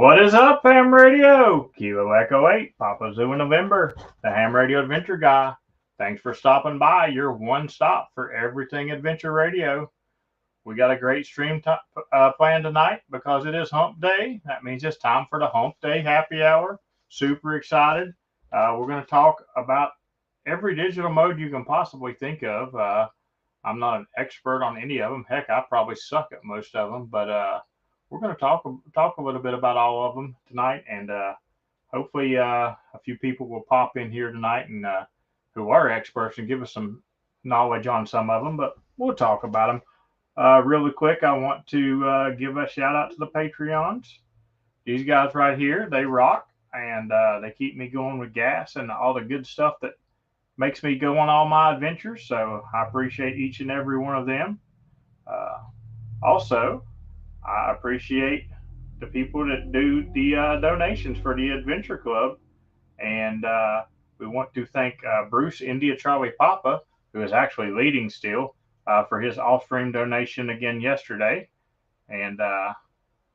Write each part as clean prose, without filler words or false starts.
What is up, Ham Radio? Kilo Echo 8, Papa Zoo in November, the Ham Radio Adventure Guy. Thanks for stopping by, your one stop for everything Adventure Radio. We got a great stream planned tonight because it is Hump Day. That means it's time for the Hump Day Happy Hour. Super excited. We're going to talk about every digital mode you can possibly think of. I'm not an expert on any of them. Heck, I probably suck at most of them, but we're going to talk a little bit about all of them tonight, and hopefully a few people will pop in here tonight and who are experts and give us some knowledge on some of them. But we'll talk about them really quick. I want to give a shout out to the Patreons. These guys right here, they rock, and they keep me going with gas and all the good stuff that makes me go on all my adventures. So I appreciate each and every one of them. Also, I appreciate the people that do the donations for the Adventure Club. And we want to thank Bruce India Charlie Papa, who is actually leading still, for his off-stream donation again yesterday. And I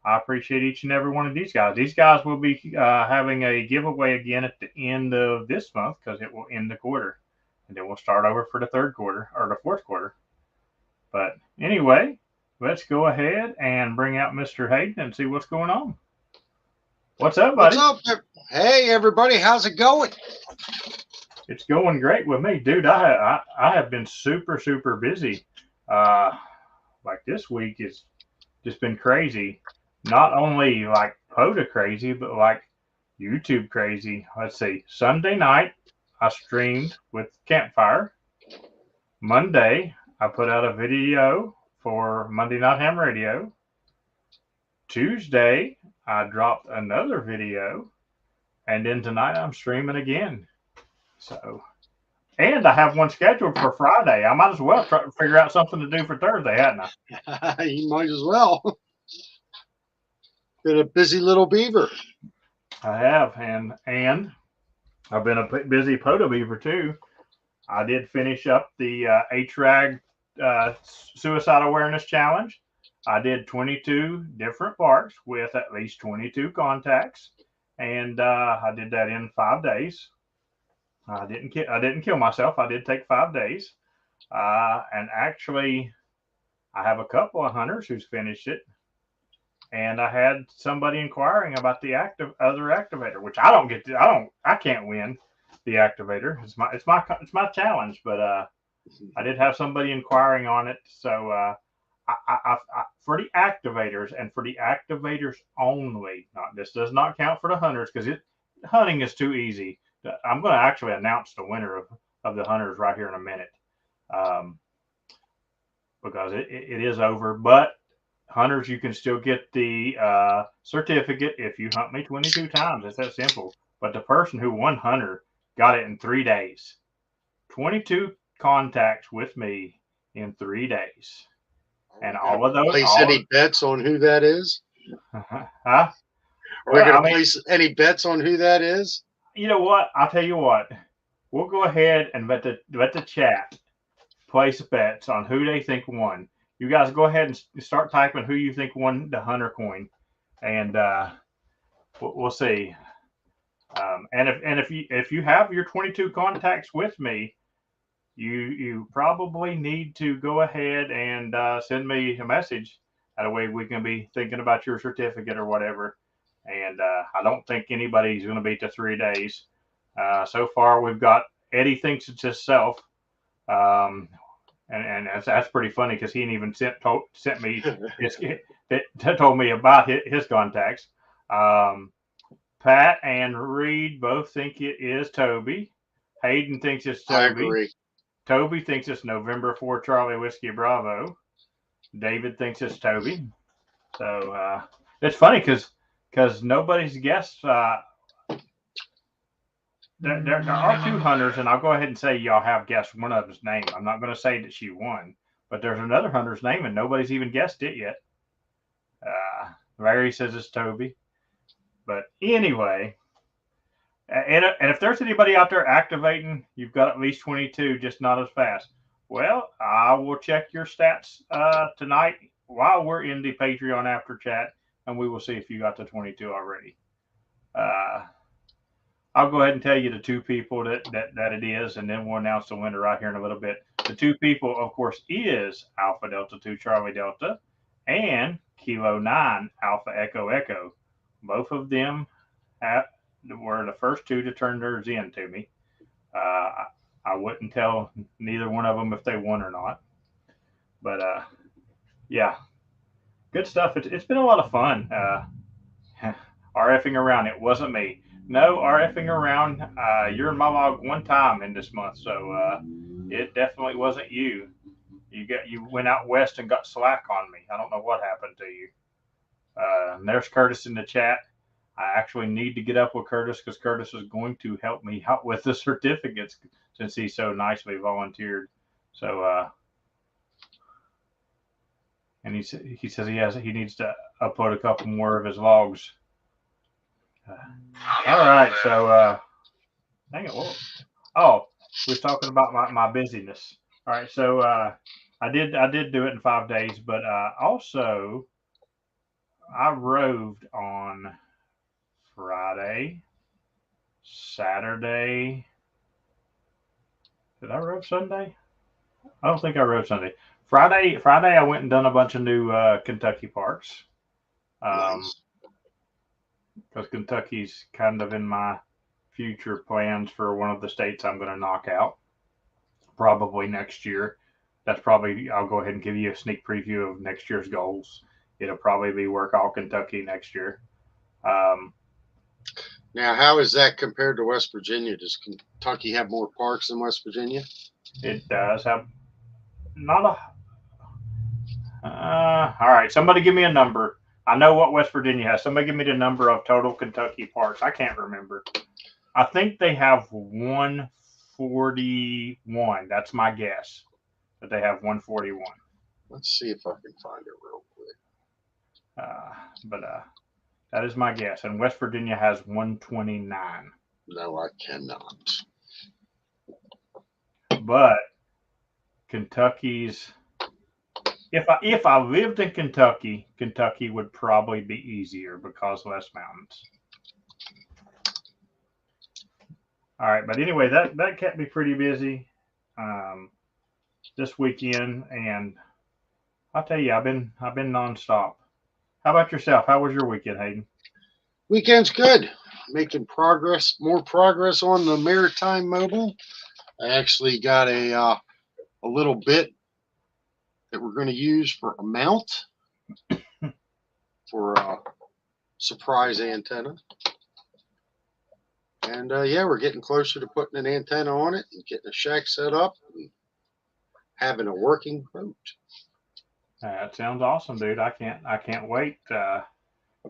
appreciate each and every one of these guys. These guys will be having a giveaway again at the end of this month because it will end the quarter. And then we'll start over for the third quarter or the fourth quarter. But anyway, let's go ahead and bring out Mr. Hayden and see what's going on. What's up, buddy? What's up? Hey, everybody. How's it going? It's going great with me, dude. I have been super busy. Like this week has just been crazy. Not only like POTA crazy, but like YouTube crazy. Let's see. Sunday night, I streamed with Campfire. Monday, I put out a video for Monday Night Ham Radio. Tuesday, I dropped another video. And then tonight, I'm streaming again. So, and I have one scheduled for Friday. I might as well try to figure out something to do for Thursday, hadn't I? You might as well. Been a busy little beaver. I have, and I've been a busy POTA beaver too. I did finish up the HRAG Suicide Awareness Challenge. I did 22 different parks with at least 22 contacts, and I did that in 5 days. I didn't kill myself. I did take 5 days, and actually, I have a couple of hunters who's finished it, and I had somebody inquiring about the other activator, which I can't win the activator. It's my challenge, but I did have somebody inquiring on it. So I for the activators and for the activators only. This does not count for the hunters because hunting is too easy. I'm going to actually announce the winner of the hunters right here in a minute, because it is over. But hunters, you can still get the certificate if you hunt me 22 times. It's that simple. But the person who won hunter got it in 3 days. 22 contacts with me in 3 days. And all of those. Place any bets on who that is? Huh? Are we going to place any bets on who that is? You know what? I'll tell you what. We'll go ahead and let the chat place bets on who they think won. You guys go ahead and start typing who you think won the hunter coin, and we'll see. And if you have your 22 contacts with me, you probably need to go ahead and send me a message. That way we can be thinking about your certificate or whatever. And I don't think anybody's going to beat the 3 days. So far, we've got Eddie thinks it's himself. And that's pretty funny because he didn't even sent me told me about his contacts. Pat and Reed both think it is Toby. Hayden thinks it's Toby. I agree. Toby thinks it's November 4 Charlie Whiskey Bravo. David thinks it's Toby. So it's funny because nobody's guessed. There are 2 hunters, and I'll go ahead and say y'all have guessed one of them's name. I'm not going to say that she won, but there's another hunter's name, and nobody's even guessed it yet. Larry says it's Toby. But anyway, and if there's anybody out there activating, you've got at least 22, just not as fast. Well, I will check your stats tonight while we're in the Patreon after chat and we will see if you got to 22 already. I'll go ahead and tell you the two people that it is, and then we'll announce the winner right here in a little bit. The two people, of course, is Alpha Delta 2 Charlie Delta and Kilo 9 Alpha Echo Echo. Both of them were the first two to turn theirs in to me. I wouldn't tell neither one of them if they won or not. But yeah, good stuff. It's been a lot of fun. RFing around. It wasn't me. No RFing around. You're in my log one time in this month, so it definitely wasn't you. You went out west and got slack on me. I don't know what happened to you. There's Curtis in the chat. I actually need to get up with Curtis because Curtis is going to help me out with the certificates since he so nicely volunteered. So, and he says he needs to upload a couple more of his logs. All right, so hang on. Oh, we was talking about my busyness. All right, so I did do it in 5 days, but also I roved on Friday, Saturday. Did I rove Sunday? I don't think I rode Sunday. Friday, I went and done a bunch of new Kentucky parks. Nice. Because Kentucky's kind of in my future plans for one of the states I'm going to knock out probably next year. That's probably, I'll go ahead and give you a sneak preview of next year's goals. It'll probably be work all Kentucky next year. Now, how is that compared to West Virginia? Does Kentucky have more parks than West Virginia? It does have not a. All right, somebody give me a number. I know what West Virginia has. Somebody give me the number of total Kentucky parks. I can't remember. I think they have 141. That's my guess. That they have 141. Let's see if I can find it real quick. But that is my guess. And West Virginia has 129. No, I cannot. But Kentucky's. If I lived in Kentucky, Kentucky would probably be easier because less mountains. All right, but anyway, that kept me pretty busy this weekend, and I'll tell you, I've been nonstop. How about yourself? How was your weekend, Hayden? Weekend's good. Making progress, more progress on the Maritime Mobile. I actually got a little bit that we're going to use for a mount for a surprise antenna. And yeah, we're getting closer to putting an antenna on it and getting a shack set up and having a working boat. That sounds awesome, dude. I can't wait.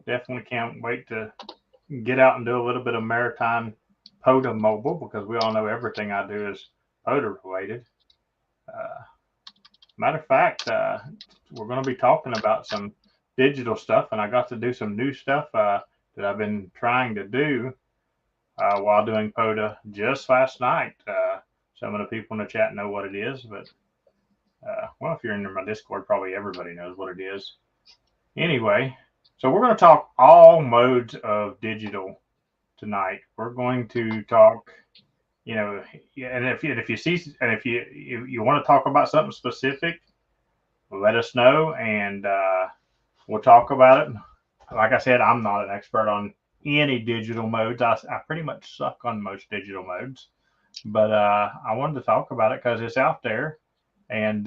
Definitely can't wait to get out and do a little bit of maritime POTA mobile because we all know everything I do is POTA related. Matter of fact, we're going to be talking about some digital stuff, and I got to do some new stuff that I've been trying to do while doing POTA just last night. Some of the people in the chat know what it is, but well, if you're in my Discord, probably everybody knows what it is. Anyway, so we're going to talk all modes of digital tonight. We're going to talk, you know, and if you see, and if you want to talk about something specific, let us know, and we'll talk about it. Like I said, I'm not an expert on any digital modes. I pretty much suck on most digital modes, but I wanted to talk about it because it's out there. And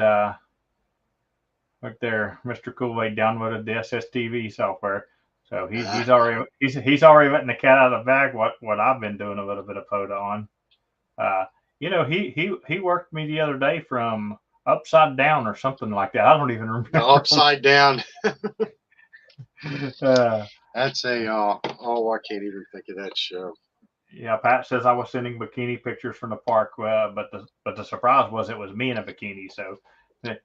look there, Mr. Kool-Aid downloaded the SSTV software, so he's already letting the cat out of the bag. What I've been doing a little bit of POTA on. You know, he worked me the other day from Upside Down or something like that. I don't even remember. Upside Down. That's a oh, I can't even think of that show. Yeah, Pat says I was sending bikini pictures from the park, but the surprise was it was me in a bikini. So, I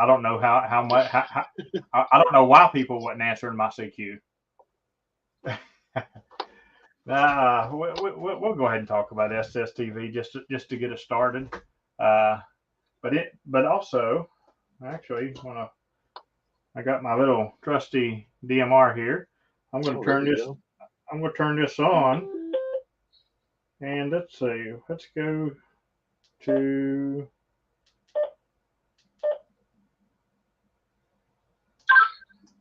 don't know how much I don't know why people wasn't answering my CQ. We'll go ahead and talk about SSTV just to get it started. But also, actually, I got my little trusty DMR here. I'm going to There turn you this. go. I'm going to turn this on, and let's see. Let's go to.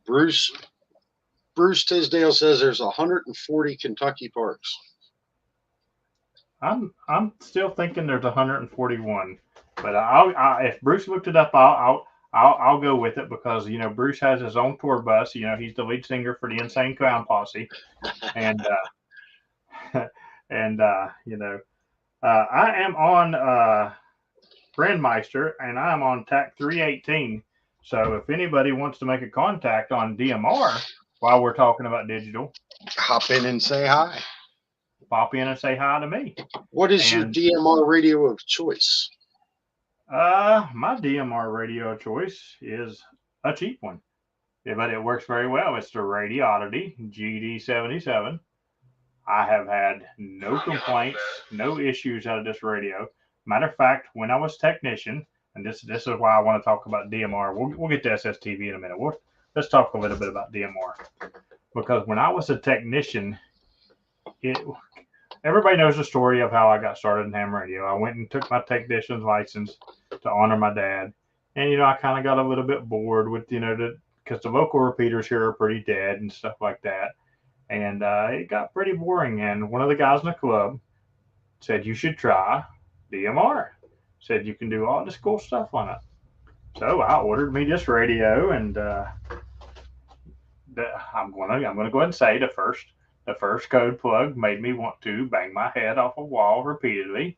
Bruce Tisdale says there's 140 Kentucky parks. I'm still thinking there's 141, but if Bruce looked it up, I'll go with it because Bruce has his own tour bus. He's the lead singer for the Insane Clown Posse, and and I am on Brandmeister and I'm on TAC 318. So if anybody wants to make a contact on DMR while we're talking about digital, Hop in and say hi. pop in and say hi to me. What is your And DMR radio of choice? my DMR radio choice is a cheap one, but it works very well. It's the Radioddity GD77. I have had no complaints, no issues out of this radio. Matter of fact, when I was technician, and this is why I want to talk about DMR. We'll get to SSTV in a minute. Let's talk a little bit about DMR because when I was a technician, everybody knows the story of how I got started in ham radio. I went and took my technician's license to honor my dad, and I kind of got a little bit bored with because the local repeaters here are pretty dead and stuff like that. And it got pretty boring. And one of the guys in the club said, you should try DMR. Said, you can do all this cool stuff on it. So I ordered me this radio, and I'm gonna go ahead and say the first code plug made me want to bang my head off a wall repeatedly.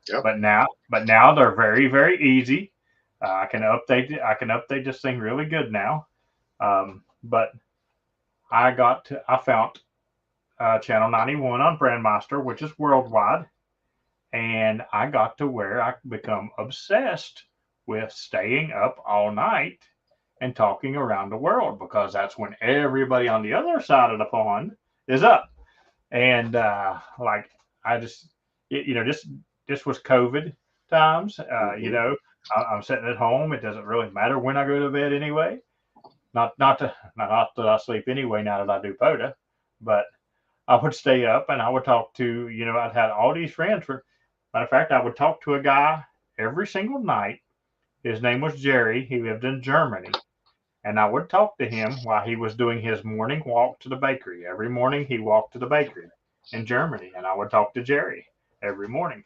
Yep. But now they're very, very easy. I can update this thing really good now. But I found channel 91 on Brandmaster, which is worldwide, and I got to where I become obsessed with staying up all night and talking around the world because that's when everybody on the other side of the pond is up. And like I just, this was COVID times. I'm sitting at home. It doesn't really matter when I go to bed anyway. Not that I sleep anyway now that I do POTA, but I would stay up and I would talk to, I'd had all these friends. Matter of fact, I would talk to a guy every single night. His name was Jerry. He lived in Germany. And I would talk to him while he was doing his morning walk to the bakery. Every morning he walked to the bakery in Germany, and I would talk to Jerry every morning.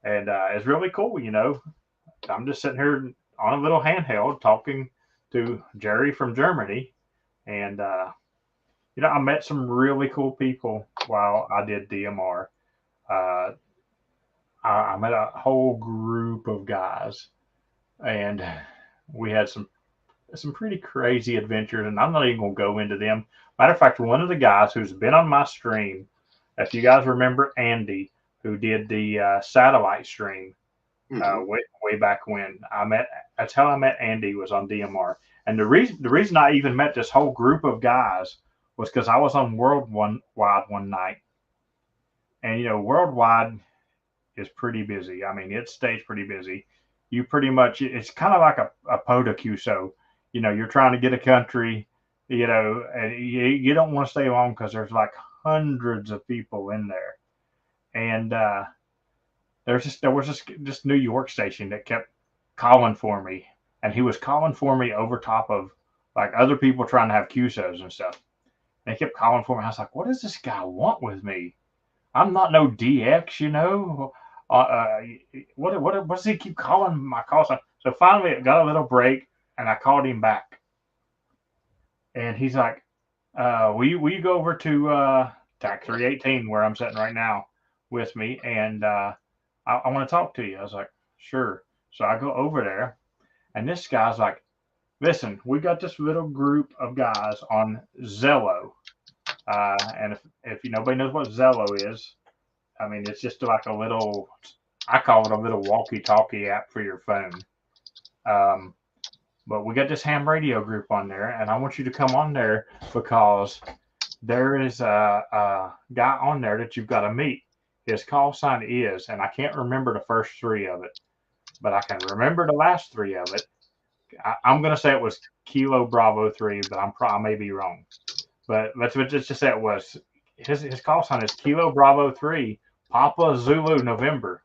And it's really cool, I'm just sitting here on a little handheld talking to Jerry from Germany. And, I met some really cool people while I did DMR. I met a whole group of guys, and we had some pretty crazy adventures, and I'm not even going to go into them. Matter of fact, one of the guys who's been on my stream, if you guys remember Andy, who did the satellite stream way back when, that's how I met Andy, was on DMR. And the reason I even met this whole group of guys was because I was on Worldwide one night. And, Worldwide is pretty busy. I mean, it stays pretty busy. You pretty much, it's kind of like a POTA QSO. You're trying to get a country, and you don't want to stay long because there's like hundreds of people in there. And there was this New York station that kept calling for me, and he was calling for me over top of like other people trying to have QSOs and stuff. And he kept calling for me. I was like, what does this guy want with me? I'm not no DX, what does he keep calling my calls? So finally it got a little break, and I called him back. And he's like, will you go over to TAC 318 where I'm sitting right now with me, and I want to talk to you. I was like, sure. So I go over there, and this guy's like, listen, we got this little group of guys on Zello. And if nobody knows what Zello is, I mean, it's just like I call it a little walkie-talkie app for your phone. But we got this ham radio group on there, and I want you to come on there because there is a guy on there that you've got to meet. His call sign is, and I can't remember the first three of it, but I can remember the last three of it. I'm gonna say it was Kilo Bravo 3, but I may be wrong. But let's just say it was his call sign is Kilo Bravo 3, Papa Zulu November.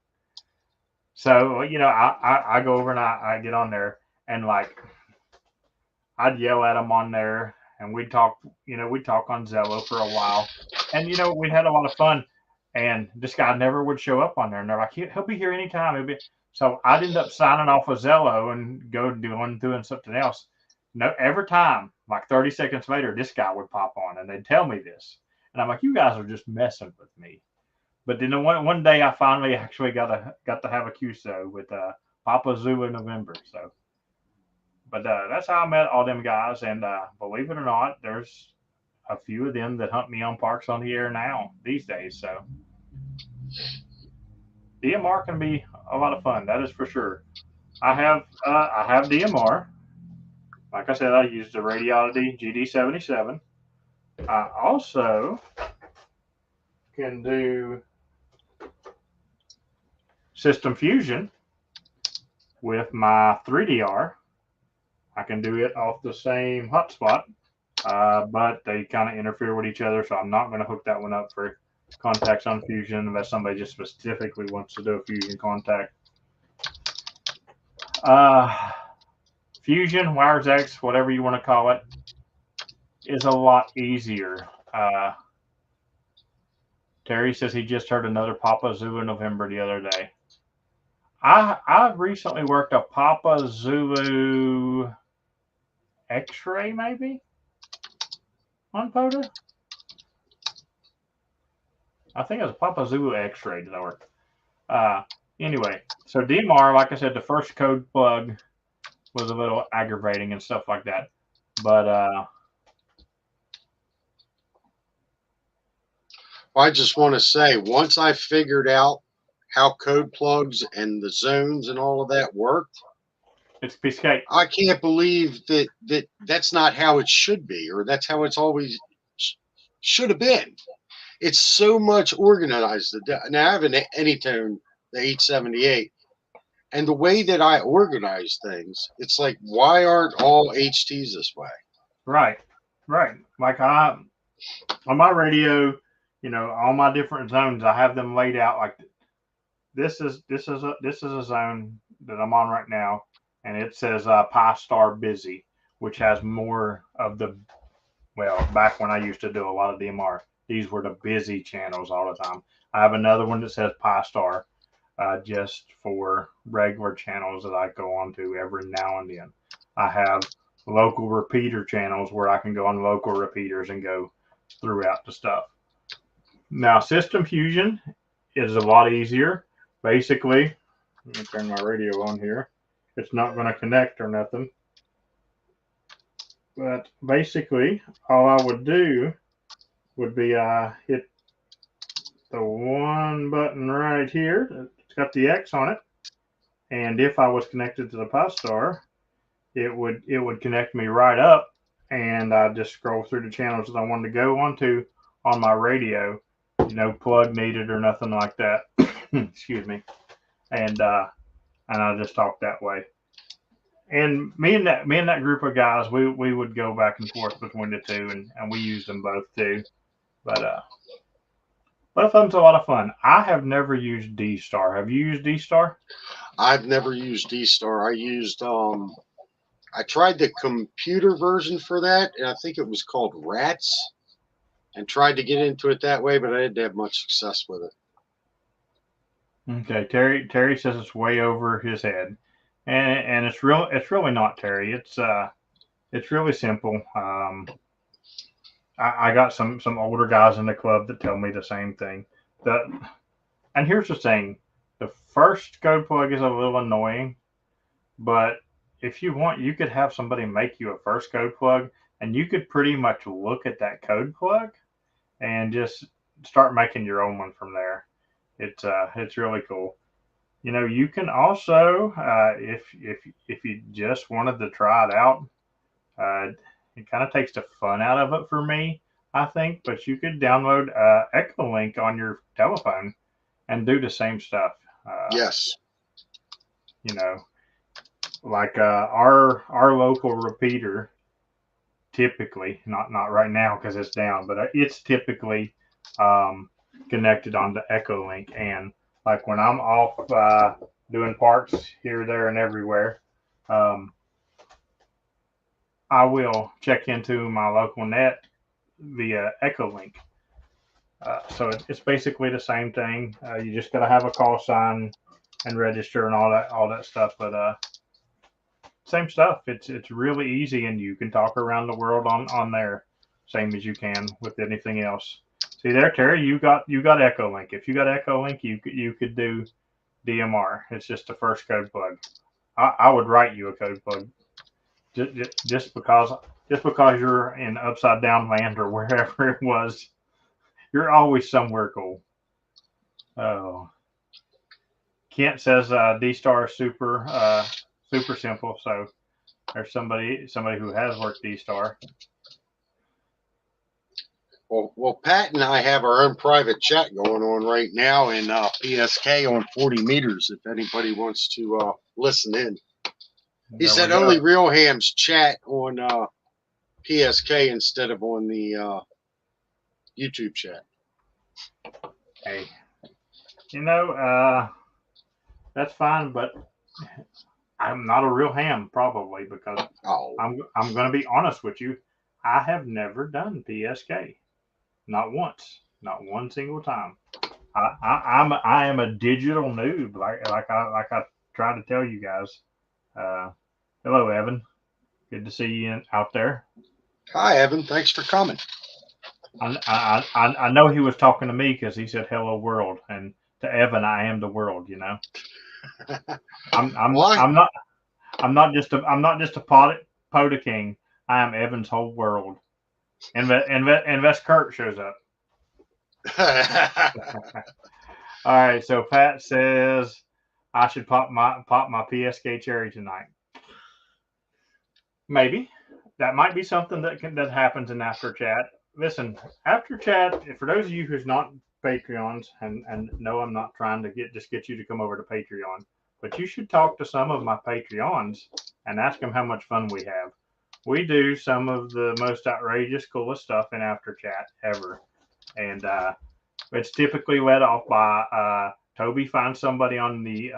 So I go over and I get on there and like I'd yell at him on there and we'd talk on Zello for a while, and we had a lot of fun. And this guy never would show up on there, and they're like, he'll be here anytime. So I'd end up signing off of Zello and doing something else. No, every time, like 30 seconds later, this guy would pop on and they'd tell me this, and I'm like, you guys are just messing with me. But then one day I finally actually got to have a QSO with Papa Zulu November. So, but that's how I met all them guys, and believe it or not, there's a few of them that hunt me on Parks on the Air now these days. So DMR can be a lot of fun. That is for sure. I have DMR. Like I said, I use the Radiolity GD77. I also can do System Fusion with my 3DR. I can do it off the same hotspot, but they kind of interfere with each other, so I'm not going to hook that one up for contacts on Fusion unless somebody just specifically wants to do a Fusion contact. Fusion, Wires X, whatever you want to call it, is a lot easier. Terry says he just heard another Papa Zulu November the other day. I've recently worked a Papa Zulu X-ray maybe on POTA. I think it was Papa Zulu X-ray that I worked. Anyway, so DMR, like I said, the first code plug was a little aggravating and stuff like that. But I just want to say, once I figured out how code plugs and the zones and all of that worked, it's a piece of cake. I can't believe that's not how it should be, or that's how it's always should have been. It's so much organized. Now I have an Anytone, the 878, and the way that I organize things, it's like, why aren't all HTs this way? Right. Like on my radio, all my different zones, I have them laid out like this is a zone that I'm on right now, and it says Pi Star Busy, which has more of the back when I used to do a lot of DMR, these were the busy channels all the time. I have another one that says Pi Star, just for regular channels that I go on to every now and then. I have local repeater channels where I can go on local repeaters and go throughout the stuff. Now, System Fusion is a lot easier. Basically, let me turn my radio on here. It's not going to connect or nothing. But basically, all I would do would be hit the one button right here. It's got the X on it. And if I was connected to the Pi Star, it would connect me right up, and I just scroll through the channels that I wanted to go onto on my radio. Plug needed or nothing like that. Excuse me. And I just talk that way. And me and that group of guys, we would go back and forth between the two, and we used them both too. But both of them's a lot of fun. I have never used D-Star. Have you used D-Star? I've never used D-Star. I used I tried the computer version for that, and I think it was called Rats, and tried to get into it that way, but I didn't have much success with it. Okay, Terry says it's way over his head, and it's really not, Terry. It's really simple. I got some older guys in the club that tell me the same thing. And here's the thing: the first code plug is a little annoying, but if you want, you could have somebody make you a first code plug, and you could pretty much look at that code plug and just start making your own one from there. It's really cool. You can also, if you just wanted to try it out, it kind of takes the fun out of it for me, I think. But you could download Echolink on your telephone and do the same stuff. Yes. like our local repeater typically, not right now because it's down, but it's typically um, connected on the Echo Link. And like when I'm off doing parts here, there, and everywhere, um, I will check into my local net via Echo Link. So it's basically the same thing. You just got to have a call sign and register and all that stuff. But same stuff. It's really easy, and you can talk around the world on there, same as you can with anything else. See there, Terry, you got Echo Link. If you got Echo Link, you could do DMR. It's just the first code plug. I would write you a code plug just because you're in upside down land or wherever it was. You're always somewhere cool. Oh, Kent says D Star is super simple. So there's somebody who has worked D Star. Well, Pat and I have our own private chat going on right now in PSK on 40 meters. If anybody wants to listen in, he There we said go. only real hams chat on PSK instead of on the YouTube chat. Hey, that's fine, but I'm not a real ham probably because Oh, I'm going to be honest with you. I have never done PSK, not once, not one single time. I am a digital noob, like I try to tell you guys. Uh, Hello, Evan. Good to see you out there. hi Evan, thanks for coming. I know he was talking to me because he said hello world, and to Evan I am the world. I'm I'm Well, I'm not I'm not just a Poda king. I am Evan's whole world. Invest Kurt shows up. All right, so Pat says I should pop my PSK cherry tonight. Maybe that might be something that happens in after chat. Listen, after chat, for those of you who's not Patreons, and no, I'm not trying to get you to come over to Patreon, but you should talk to some of my Patreons and ask them how much fun we have. We do some of the most outrageous, coolest stuff in after chat ever, and it's typically led off by Toby finds somebody on the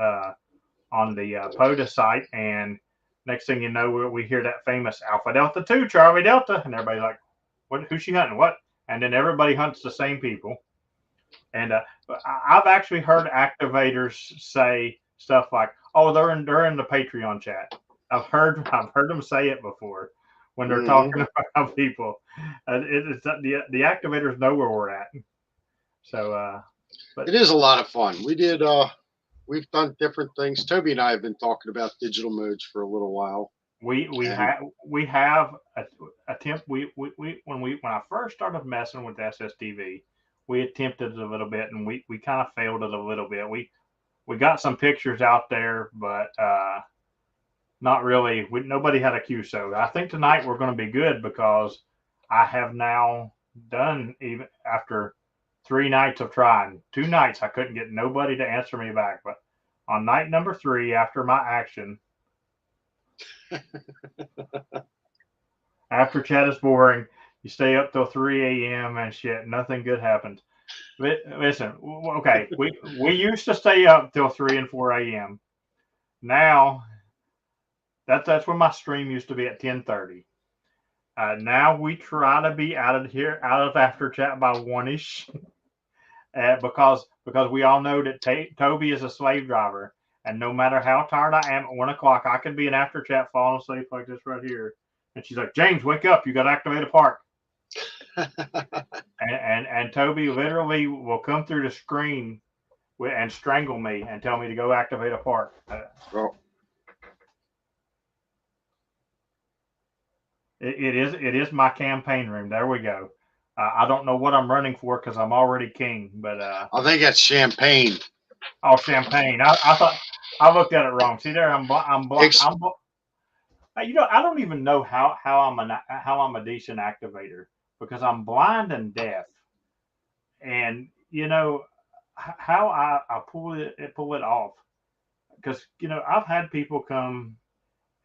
POTA site, and next thing you know, we hear that famous Alpha Delta 2, Charlie Delta, and everybody's like, "What? Who's she hunting? What?" And then everybody hunts the same people. And I've actually heard activators say stuff like, "Oh, they're in the Patreon chat." I've heard them say it before when they're mhm. talking about people. It's the activators know where we're at. So, but It is a lot of fun. We've done different things. Toby and I have been talking about digital modes for a little while, and we have attempt when I first started messing with SSTV, we attempted it a little bit and we kind of failed it a little bit. We got some pictures out there, but not really. Nobody had a QSO. I think tonight we're going to be good because I have now done, even after 3 nights of trying. 2 nights I couldn't get nobody to answer me back, but on night number 3 after my action, after chat is boring, you stay up till 3 a.m. and shit, nothing good happens. Listen, okay, we used to stay up till 3 and 4 a.m. Now that's when my stream used to be at 10:30. Now we try to be out of after chat by 1ish, because we all know that Toby is a slave driver, and no matter how tired I am at 1 o'clock, I could be in after chat falling asleep like this right here, and she's like, "James, wake up! You got to activate a park." And Toby literally will come through the screen and strangle me and tell me to go activate a park. well, It is my campaign room. There we go. I don't know what I'm running for because I'm already king, but I think that's champagne. champagne. I thought I looked at it wrong. See there, Ex- I don't even know how I'm a decent activator because I'm blind and deaf, and how I pull it off because I've had people come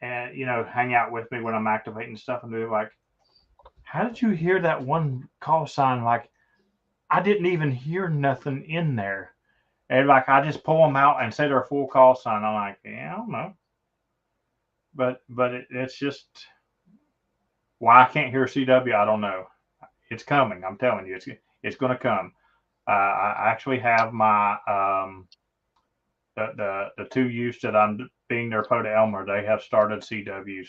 and hang out with me when I'm activating stuff, and they're like, "How did you hear that one call sign? Like I didn't even hear nothing in there." And like I just pull them out and say their full call sign. I'm like, yeah, I don't know, but it's just why I can't hear CW. I don't know. It's coming. I'm telling you, it's going to come. I actually have my the two youths that I'm being their Poda Elmer. They have started CW,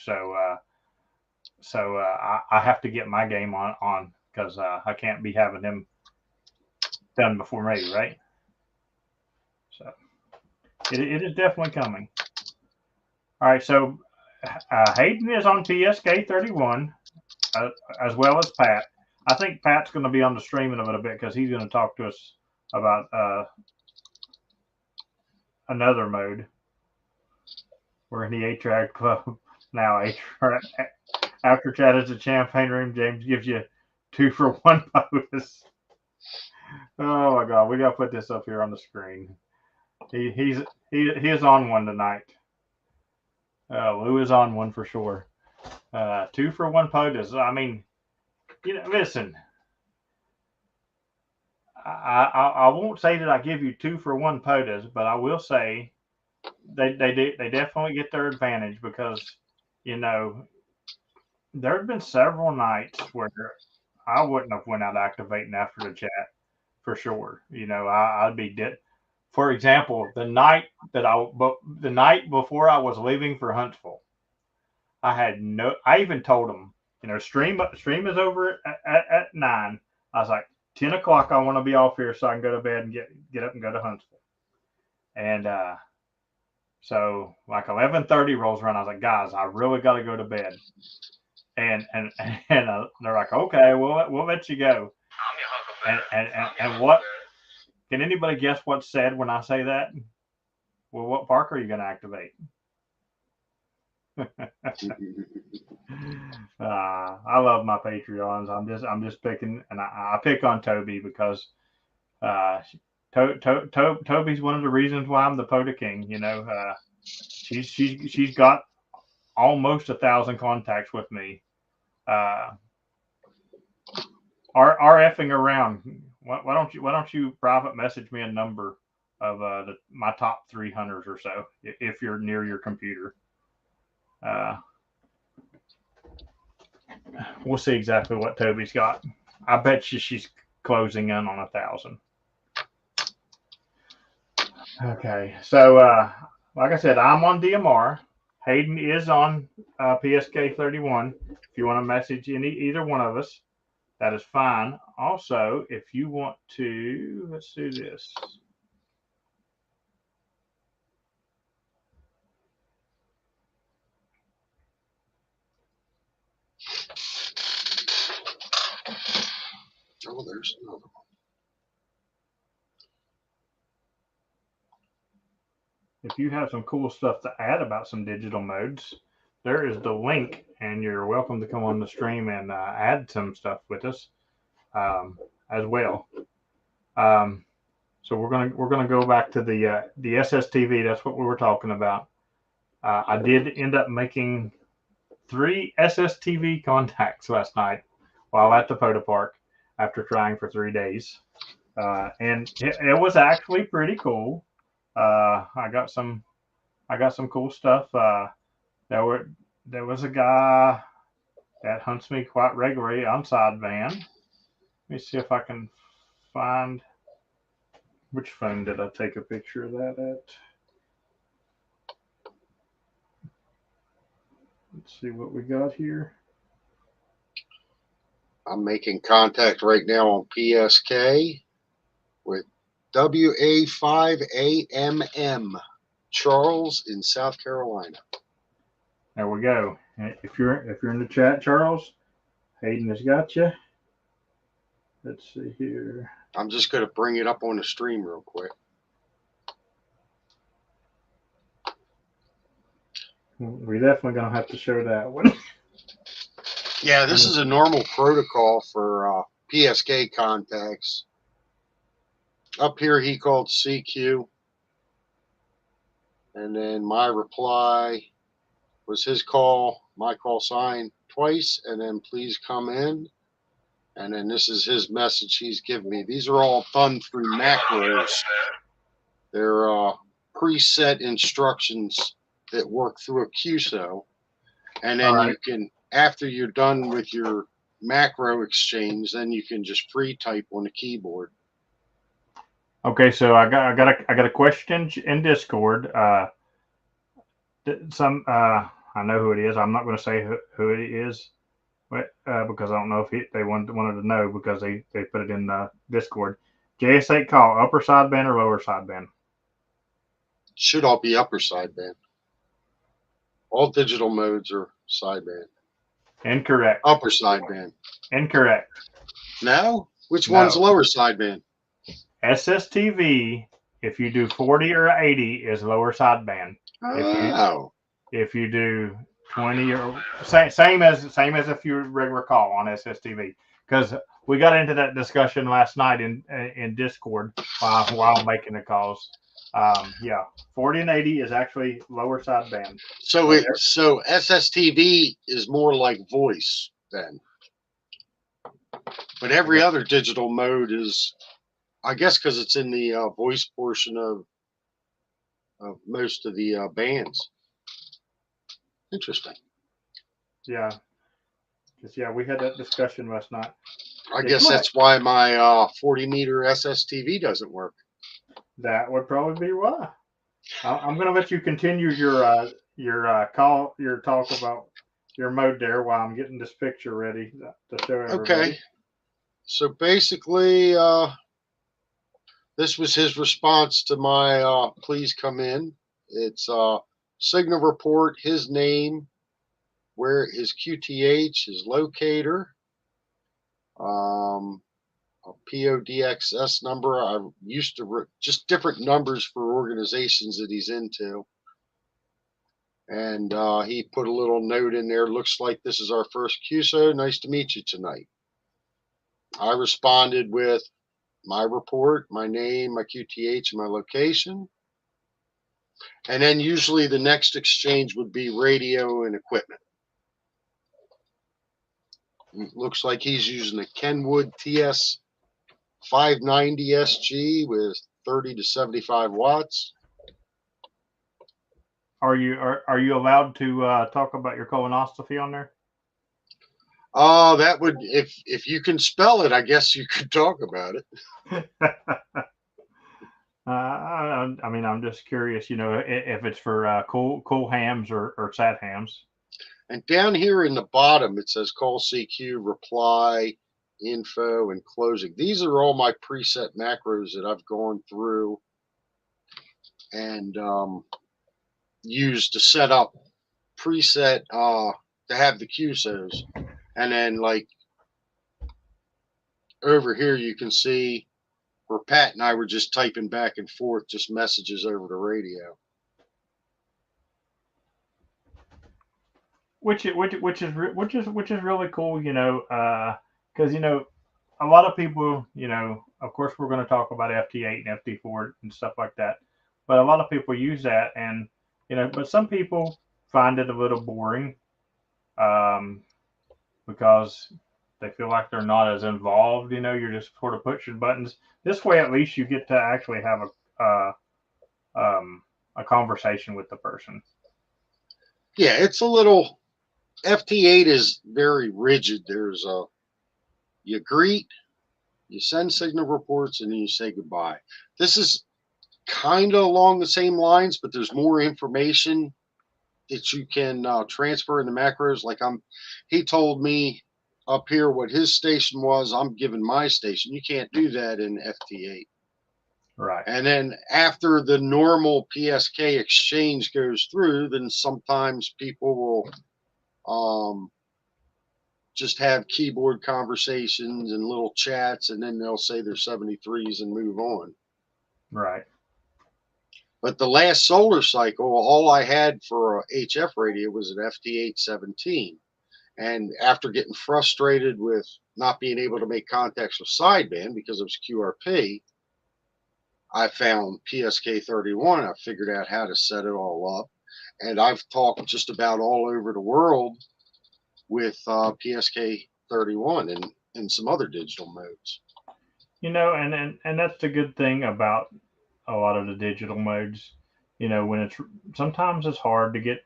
I have to get my game on because I can't be having them done before me, right? So it is definitely coming. All right, so Hayden is on PSK 31 as well as Pat. I think Pat's going to be on the stream in a little bit because he's going to talk to us about another mode. We're in the 8-track club now. After chat is the champagne room. James gives you 2 for 1 bonus. Oh my God, we got to put this up here on the screen. He is on one tonight. Lou is on one for sure. 2 for 1 POTUS. I mean, listen. I won't say that I give you 2 for 1 POTUS, but I will say they definitely get their advantage because there have been several nights where I wouldn't have went out activating after the chat for sure. I'd be dead. For example, the night before I was leaving for Huntsville, I even told them, stream is over at 9. I was like, 10 o'clock, I want to be off here so I can go to bed and get up and go to Huntsville. And so like 11:30 rolls around. I was like, guys, I really got to go to bed. And they're like, okay, we'll let you go. And what can anybody guess what's said when I say that? Well, what park are you going to activate? I love my Patreons. I'm just picking, and I pick on Toby because Toby's one of the reasons why I'm the Poda King. She's got almost 1,000 contacts with me. RFing around. Why don't you private message me a number of my top 3 hunters or so if you're near your computer. We'll see exactly what Toby's got. I bet you she's closing in on 1,000. Okay, so like I said, I'm on DMR. Hayden is on PSK 31. If you want to message either one of us, that is fine. Also, if you want to, let's do this. Oh, there's another one. If you have some cool stuff to add about some digital modes, there is the link, and you're welcome to come on the stream and add some stuff with us as well. So we're gonna go back to the SSTV. That's what we were talking about. I did end up making 3 SSTV contacts last night while at the Poda Park after trying for 3 days, and it was actually pretty cool. I got some cool stuff. There was a guy that hunts me quite regularly on side van. Let me see if I can find which phone did I take a picture of that at. Let's see what we got here. I'm making contact right now on PSK with WA5AMM, Charles in South Carolina. There we go. If you're in the chat, Charles, Hayden has got you. Let's see here. I'm just going to bring it up on the stream real quick. We're definitely going to have to show that one. Yeah, this is a normal protocol for PSK contacts. Up here, he called CQ. And then my reply was his call, my call sign twice, and then please come in. And then this is his message he's given me. These are all done through macros. They're preset instructions that work through a QSO. And then you can, after you're done with your macro exchange, then you can just free type on the keyboard. Okay, so I got a question in Discord. I know who it is. I'm not going to say who it is, but because I don't know if they wanted to know because they put it in the Discord. JS8 call upper sideband or lower sideband? Should all be upper sideband. All digital modes are sideband. Incorrect. Upper sideband. Incorrect. No? Which one's lower sideband? SSTV, if you do 40 or 80, is lower sideband. Oh. If you do 20 or same as if you regular call on SSTV, because we got into that discussion last night in Discord while making the calls. Yeah, 40 and 80 is actually lower sideband. So so SSTV is more like voice then, but every other digital mode is, I guess, because it's in the voice portion of most of the bands. Interesting. Yeah, because we had that discussion last night. I guess that's why my 40 meter SSTV doesn't work. That would probably be why. I'm going to let you continue your talk about your mode there while I'm getting this picture ready to show everybody. Okay. So basically, this was his response to my please come in. It's signal report, his name, where his QTH, his locator, a PODXS number. I used to just different numbers for organizations that he's into. And he put a little note in there. Looks like this is our first QSO. Nice to meet you tonight. I responded with my report, my name, my QTH, and my location. And then usually the next exchange would be radio and equipment. It looks like he's using a Kenwood TS 590 SG with 30 to 75 watts. Are you allowed to talk about your colonoscopy on there? That would, if you can spell it, I guess you could talk about it. I mean, I'm just curious, if it's for cool hams or sad hams. And down here in the bottom, it says call CQ, reply, info, and closing. These are all my preset macros that I've gone through and used to set up preset to have the QSOs. And then like over here, you can see where Pat and I were just typing back and forth, just messages over the radio. Which is really cool, because a lot of people, of course we're going to talk about FT8 and FT4 and stuff like that, but a lot of people use that, and but some people find it a little boring, because they feel like they're not as involved. You're just sort of pushing buttons. This way, at least you get to actually have a conversation with the person. Yeah, it's a little. FT8 is very rigid. There's you greet, you send signal reports, and then you say goodbye. This is kind of along the same lines, but there's more information that you can transfer in the macros. Like he told me up here what his station was. I'm giving my station. You can't do that in FT8. Right. And then after the normal PSK exchange goes through, then sometimes people will just have keyboard conversations and little chats, and then they'll say their 73s and move on. Right. But the last solar cycle, all I had for a HF radio was an FT817. And after getting frustrated with not being able to make contacts with sideband because it was QRP, I found PSK31. I figured out how to set it all up. And I've talked just about all over the world with PSK 31 and some other digital modes. And that's the good thing about a lot of the digital modes. When sometimes it's hard to get.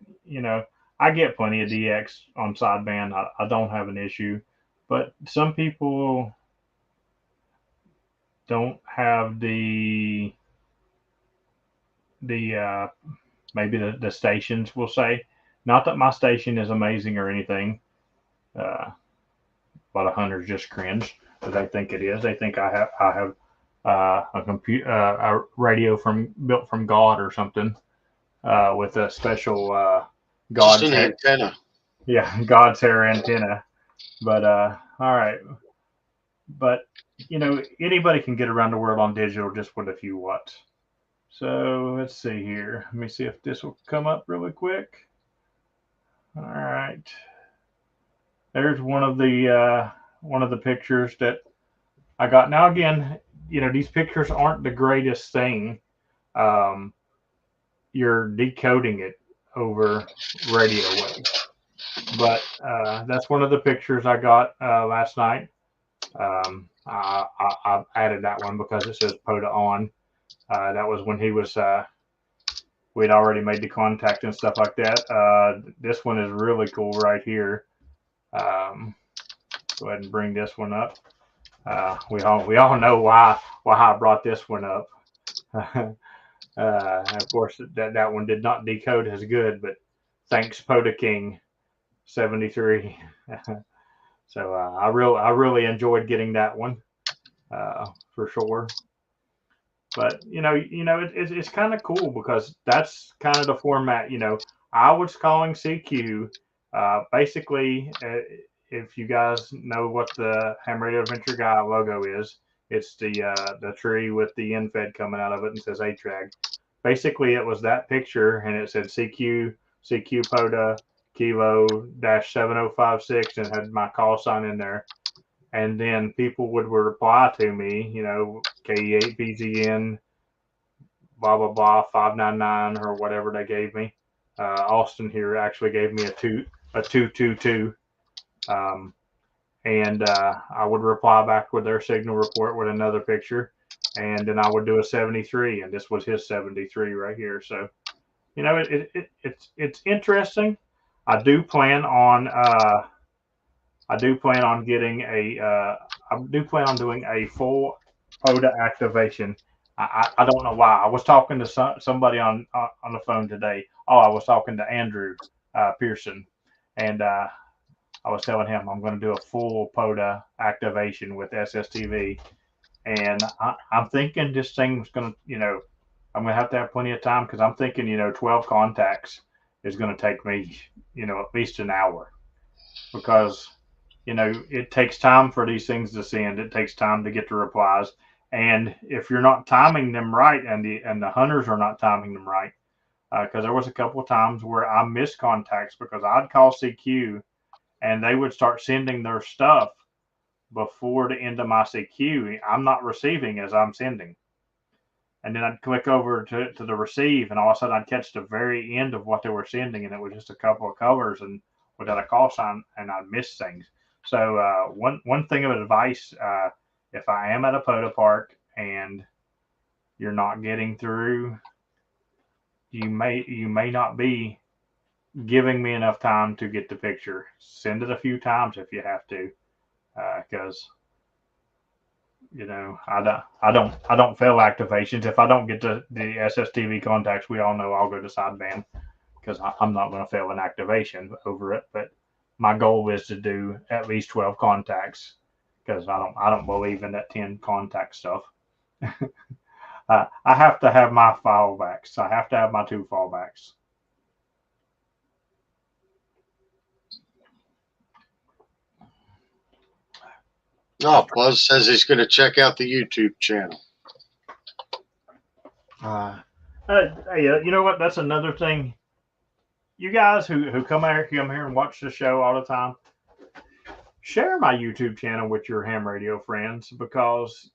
I get plenty of DX on sideband. I don't have an issue, but some people don't have the maybe the stations. We'll say, not that my station is amazing or anything. Uh, a lot of hunters just cringe, but they think it is. They think I have a radio built from God or something, with a special Just God's an hair. antenna. Yeah, God's hair antenna. But all right. But anybody can get around the world on digital just with a few watts. So let's see here. Let me see if this will come up really quick. All right. There's one of the pictures that I got. Now again, these pictures aren't the greatest thing. Um, you're decoding it over radio waves. But that's one of the pictures I got last night. I added that one because it says POTA on. That was when we'd already made the contact and stuff like that. This one is really cool right here. Go ahead and bring this one up. We all know why I brought this one up. Of course, that one did not decode as good, but thanks POTA King 73. So I really enjoyed getting that one, for sure. But it's kind of cool because that's kind of the format. I was calling CQ. Basically, if you guys know what the Ham Radio Adventure Guy logo is, it's the tree with the end fed coming out of it and says HRAG. Basically, it was that picture and it said CQ POTA Kilo -7056 and had my call sign in there. And then people would reply to me, KE8BGN, blah, blah, blah, 599 or whatever they gave me. Austin here actually gave me a 222. And I would reply back with their signal report with another picture. And then I would do a 73, and this was his 73 right here. So, it's interesting. I do plan on getting I do plan on doing a full POTA activation. I don't know why. I was talking to somebody on the phone today. Oh, I was talking to Andrew Pearson, and I was telling him I'm going to do a full POTA activation with SSTV, and I'm thinking this thing's going to, I'm going to have plenty of time because I'm thinking, 12 contacts is going to take me, at least an hour because it takes time for these things to send. It takes time to get the replies. And if you're not timing them right and the hunters are not timing them right, because there was a couple of times where I missed contacts because I'd call CQ and they would start sending their stuff before the end of my CQ. I'm not receiving as I'm sending. And then I'd click over to the receive, and all of a sudden I'd catch the very end of what they were sending, and it was just a couple of colors and without a call sign, and I'd miss things. So one thing of advice, if I am at a POTA park and you're not getting through, you may not be giving me enough time to get the picture. Send it a few times if you have to, because I don't fail activations. If I don't get the SSTV contacts, we all know I'll go to sideband because I'm not going to fail an activation over it. But my goal is to do at least 12 contacts because I don't believe in that 10 contact stuff. I have to have my fallbacks. I have to have my 2 fallbacks. Oh, Buzz says he's going to check out the YouTube channel. Hey, you know what? That's another thing. You guys who come here and watch the show all the time, share my YouTube channel with your ham radio friends because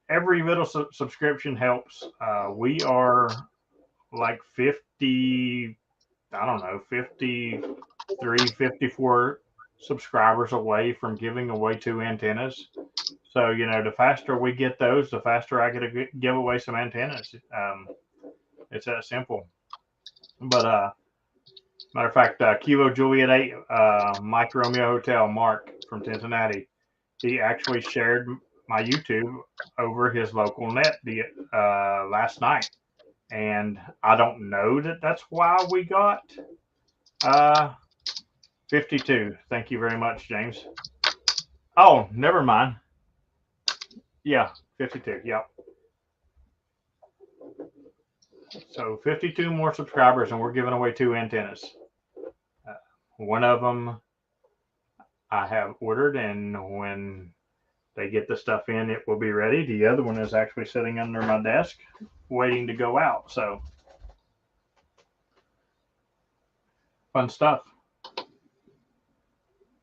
every little subscription helps. We are like 50, I don't know, 53, 54 subscribers away from giving away 2 antennas. So, the faster we get those, the faster I get to give away some antennas. It's that simple. But matter of fact, Kilo Juliet 8, Mike Romeo Hotel, Mark from Cincinnati, he actually shared my YouTube over his local net last night. And I don't know that that's why we got 52. Thank you very much, James. Oh, never mind. Yeah, 52. Yep. So 52 more subscribers, and we're giving away 2 antennas. One of them I have ordered, and when they get the stuff in, it will be ready. The other one is actually sitting under my desk, waiting to go out. So fun stuff.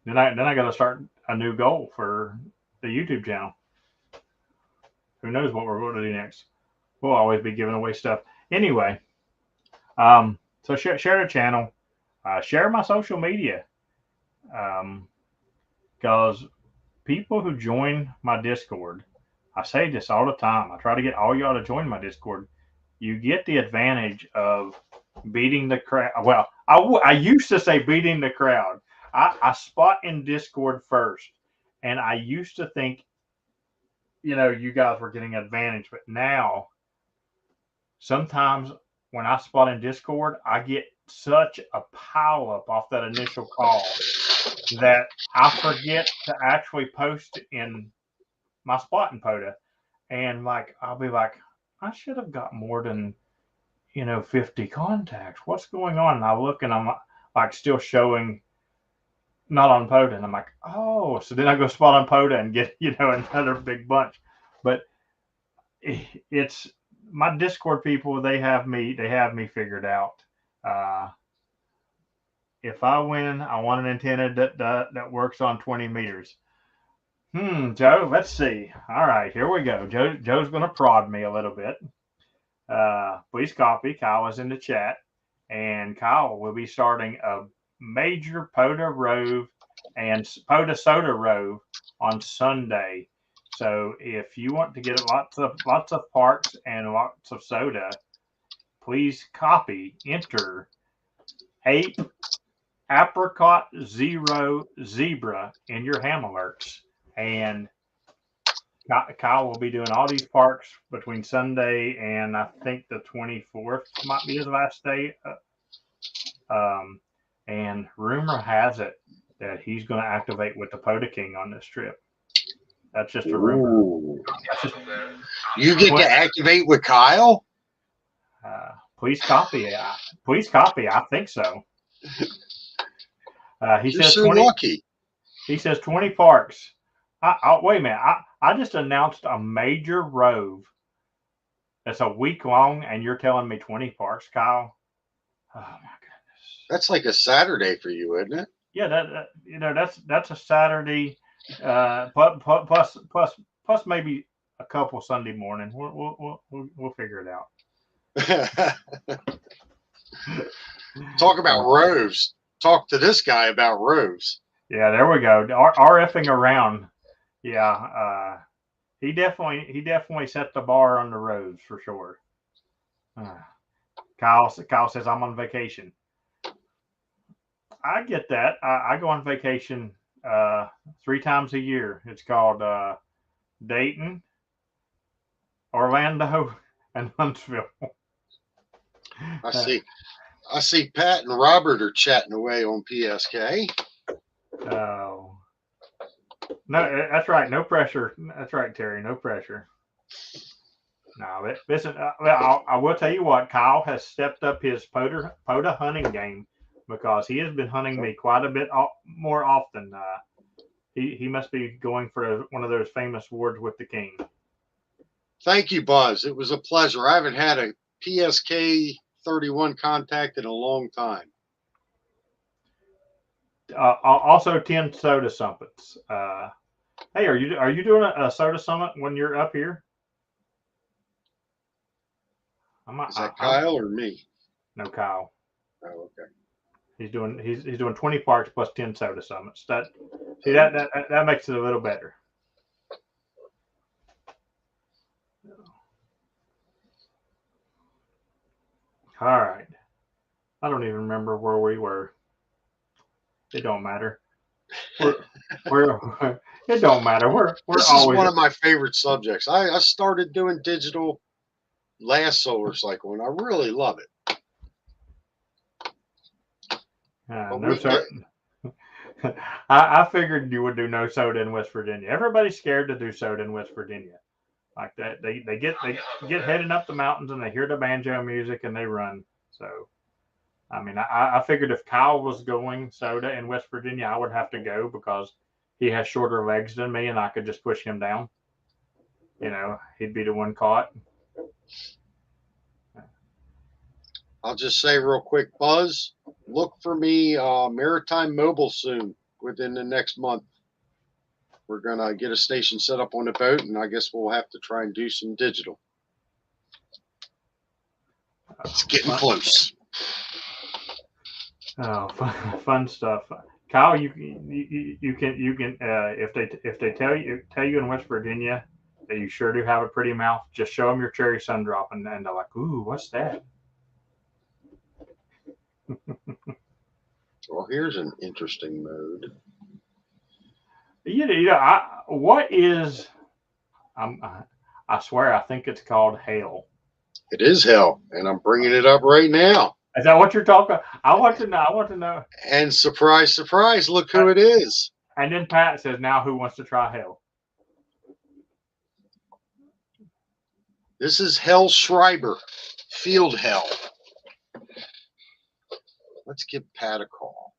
Then I got to start a new goal for the YouTube channel. Who knows what we're going to do next? We'll always be giving away stuff. Anyway, so share the channel, share my social media, because people who join my Discord, I say this all the time. I try to get all y'all to join my Discord. You get the advantage of beating the crowd. Well, I used to say beating the crowd. I spot in Discord first, and I used to think, you guys were getting advantage, but now sometimes when I spot in Discord, I get such a pile up off that initial call that I forget to actually post in my spot in POTA. And I'll be like, I should have got more than 50 contacts. What's going on? And I look and I'm like still showing not on POTA. And I'm like, oh, so then I go spot on POTA and get, another big bunch. But it's my Discord people, they have me figured out. If I win, I want an antenna that works on 20 meters. Joe, let's see. All right, here we go. Joe's going to prod me a little bit. Please copy. Kyle is in the chat. And Kyle will be starting a major POTA Rove and POTA Soda Rove on Sunday. So if you want to get lots of parts and lots of soda, please copy, enter Ape Apricot 0 Zebra in your ham alerts. And Kyle will be doing all these parks between Sunday and I think the 24th might be his last day. And rumor has it that he's going to activate with the POTA King on this trip. That's just a rumor. You get to activate with Kyle? Please copy. Please copy. I think so. He You're says so 20. Lucky. He says 20 parks. Wait a minute. I just announced a major Rove that's a week long, and you're telling me 20 parks, Kyle? Oh my goodness. That's like a Saturday for you, isn't it? Yeah, that's a Saturday. Plus maybe a couple Sunday morning. We'll figure it out. Talk about roves. Talk to this guy about roves. Yeah, there we go. RFing around. Yeah, he definitely set the bar on the roads for sure. Kyle says I'm on vacation. I get that. I go on vacation 3 times a year. It's called Dayton, Orlando, and Huntsville. I see Pat and Robert are chatting away on PSK. Oh. No, that's right. No pressure. That's right, Terry. No pressure. No, listen, I will tell you what, Kyle has stepped up his POTA hunting game because he has been hunting me quite a bit more often. He must be going for one of those famous awards with the king. Thank you, Buzz. It was a pleasure. I haven't had a PSK 31 contact in a long time. Also 10 soda summits. Hey, are you doing a soda summit when you're up here? Is that Kyle or me? No, Kyle. Oh, okay. He's doing 20 parks plus 10 soda summits. That makes it a little better. All right. I don't even remember where we were. It don't matter. It don't matter. We're this always. Is one of my favorite subjects. I started doing digital last solar cycle, and I really love it. No soda. I figured you would do no soda in West Virginia. Everybody's scared to do soda in West Virginia. Like that, they get heading up the mountains and they hear the banjo music and they run. So, I mean, I figured if Kyle was going soda in West Virginia, I would have to go because he has shorter legs than me and I could just push him down. You know, he'd be the one caught. I'll just say real quick, Buzz, look for me Maritime Mobile soon within the next month. We're going to get a station set up on the boat, and I guess we'll have to try and do some digital. It's getting close. Oh, fun stuff. Kyle, you can if they tell you in West Virginia that you sure do have a pretty mouth, just show them your cherry sun drop and they're like, ooh, what's that? Well, here's an interesting mode. What is? I swear, I think it's called hell. It is hell, and I'm bringing it up right now. Is that what you're talking about? I want to know. And surprise, surprise, look who it is. And then Pat says, now who wants to try hell? This is Hell Schreiber, Field Hell. Let's give Pat a call.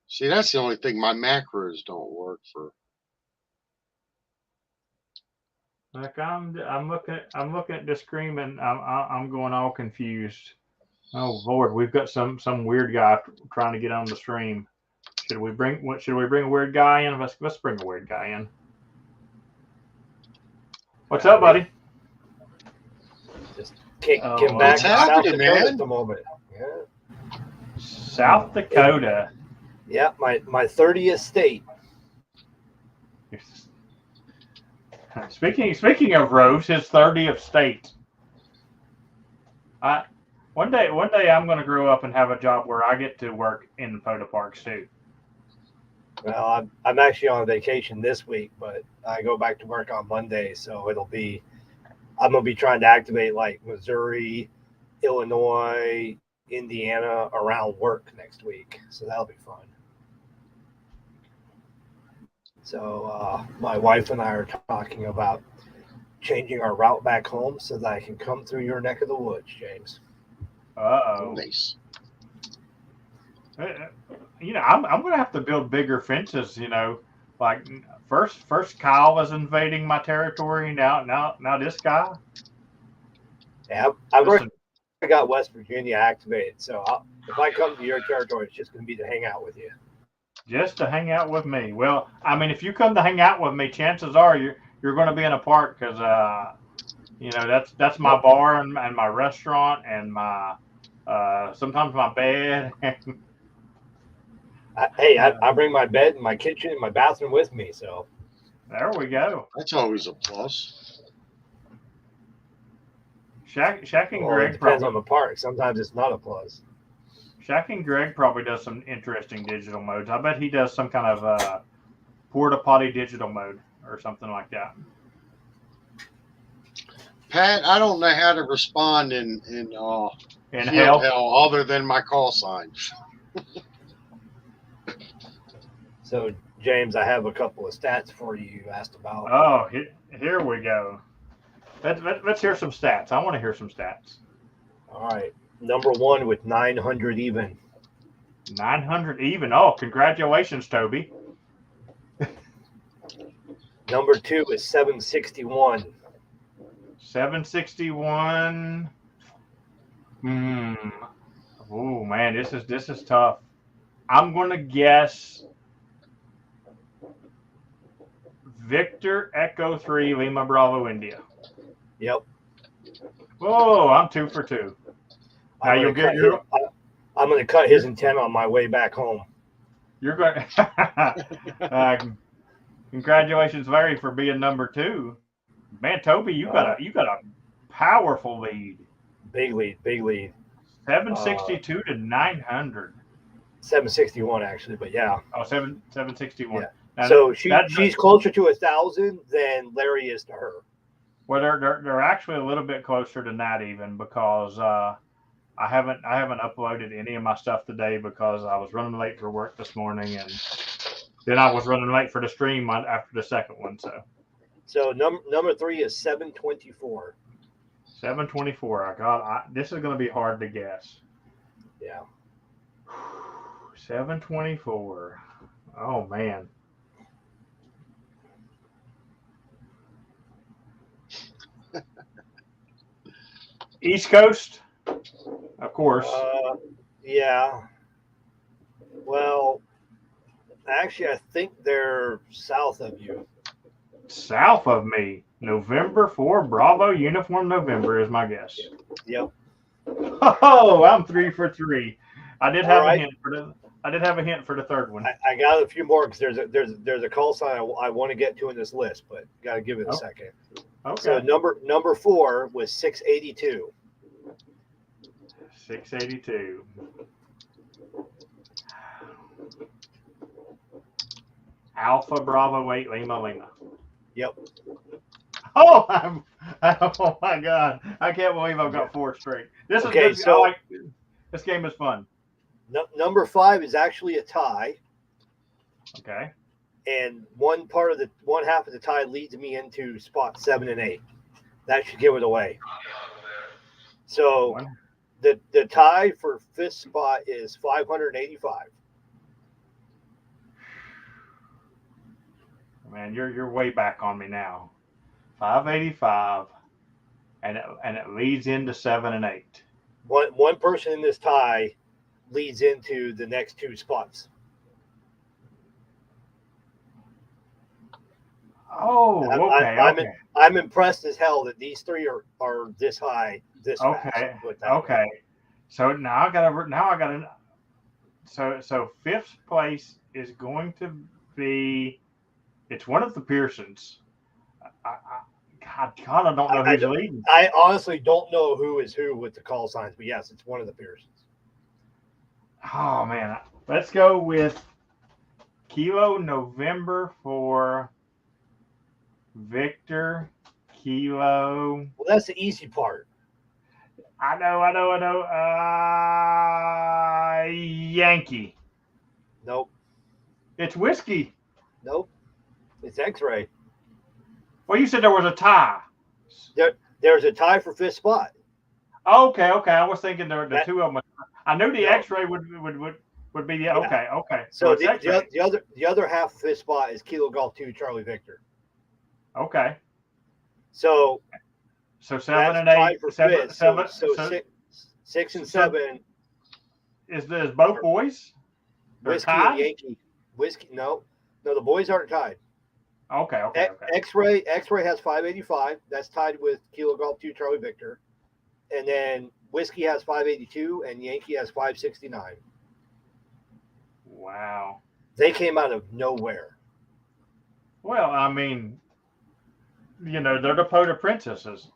See, that's the only thing. My macros don't work for. Like I'm looking at the screen and I'm going all confused. Oh Lord, we've got some weird guy trying to get on the stream. Should we bring a weird guy in? Let's bring a weird guy in. What's up, buddy? Just kick him back to South Dakota at the moment. Yeah. South Dakota. Yeah, my 30th state. Speaking of Rose, his 30th state. One day I'm going to grow up and have a job where I get to work in the photo parks too. Well, I'm actually on vacation this week, but I go back to work on Monday, so I'm going to be trying to activate like Missouri, Illinois, Indiana around work next week, so that'll be fun. So my wife and I are talking about changing our route back home so that I can come through your neck of the woods, James. Uh-oh. Nice. I'm going to have to build bigger fences, like first Kyle was invading my territory. Now this guy. Yeah, I've already got West Virginia activated. So if I come to your territory, it's just going to be to hang out with you. Just to hang out with me. Well, I mean, if you come to hang out with me, chances are you're going to be in a park because that's my bar and my restaurant and my sometimes my bed. I bring my bed and my kitchen and my bathroom with me, so there we go. That's always a plus. Shaq and Greg depends on the park. Sometimes it's not a plus. Shaq and Greg probably does some interesting digital modes. I bet he does some kind of porta potty digital mode or something like that. Pat, I don't know how to respond in hell other than my call sign. So, James, I have a couple of stats for you asked about. Oh, here we go. Let's hear some stats. I want to hear some stats. All right. Number one with 900 even. 900 even. Oh, congratulations, Toby. Number two is 761. 761. Oh man, this is tough. I'm gonna guess Victor Echo 3 Lima Bravo India. Yep. Whoa, I'm 2 for 2. Now I'm you'll gonna get your. I'm going to cut his antenna on my way back home. You're going. Congratulations, Larry, for being number 2. Man, Toby, you got a powerful lead. Big lead. 762 to 900. 761 actually, but yeah. Oh, 761. Yeah. Now, So she's closer to 1,000 than Larry is to her. Well, they're actually a little bit closer than that even, because I haven't uploaded any of my stuff today because I was running late for work this morning, and then I was running late for the stream after the second one. So number 3 is 724. 724. This is going to be hard to guess. Yeah. 724. Oh man. East Coast, of course. Yeah. Well, actually, I think they're south of you. South of me. November 4, Bravo Uniform November is my guess. Yep. Oh, I'm 3 for 3. I did have right. a hint for the third one. I got a few more because there's a call sign I want to get to in this list, but got to give it a second. Okay. So number 4 was 682. 682. Alpha Bravo 8 Lima Lima. Yep. Oh, oh my God! I can't believe I've got 4 straight. This game is fun. Number 5 is actually a tie. Okay. And one half of the tie leads me into spot 7 and 8. That should give it away. So the tie for 5th spot is 585. Man, you're way back on me now. 585, and it leads into 7 and 8. One person in this tie leads into the next 2 spots. Oh, okay. I'm impressed as hell that these 3 are this high this fast. Okay. So now I gotta. So 5th place is going to be. It's one of the Pearsons. God, I don't know who's leading. I honestly don't know who is who with the call signs, but yes, it's one of the Pearsons. Oh man, let's go with Kilo November for Victor Kilo. Well, that's the easy part. I know. Yankee. Nope. It's Whiskey. Nope. It's X-Ray. Well, you said there was a tie. There's a tie for 5th spot. Okay. I was thinking the 2 of them. I knew the X-Ray would be the okay. So the other half of 5th spot is Kilo Golf 2 Charlie Victor. Okay. So 7 and 8 for 7. So 6 and 7 is both boys? Whiskey and Yankee. Whiskey. No, the boys aren't tied. Okay. X-Ray has 585. That's tied with Kilo Golf 2 Charlie Victor. And then Whiskey has 582 and Yankee has 569. Wow. They came out of nowhere. Well, I mean, they're the Dakota princesses.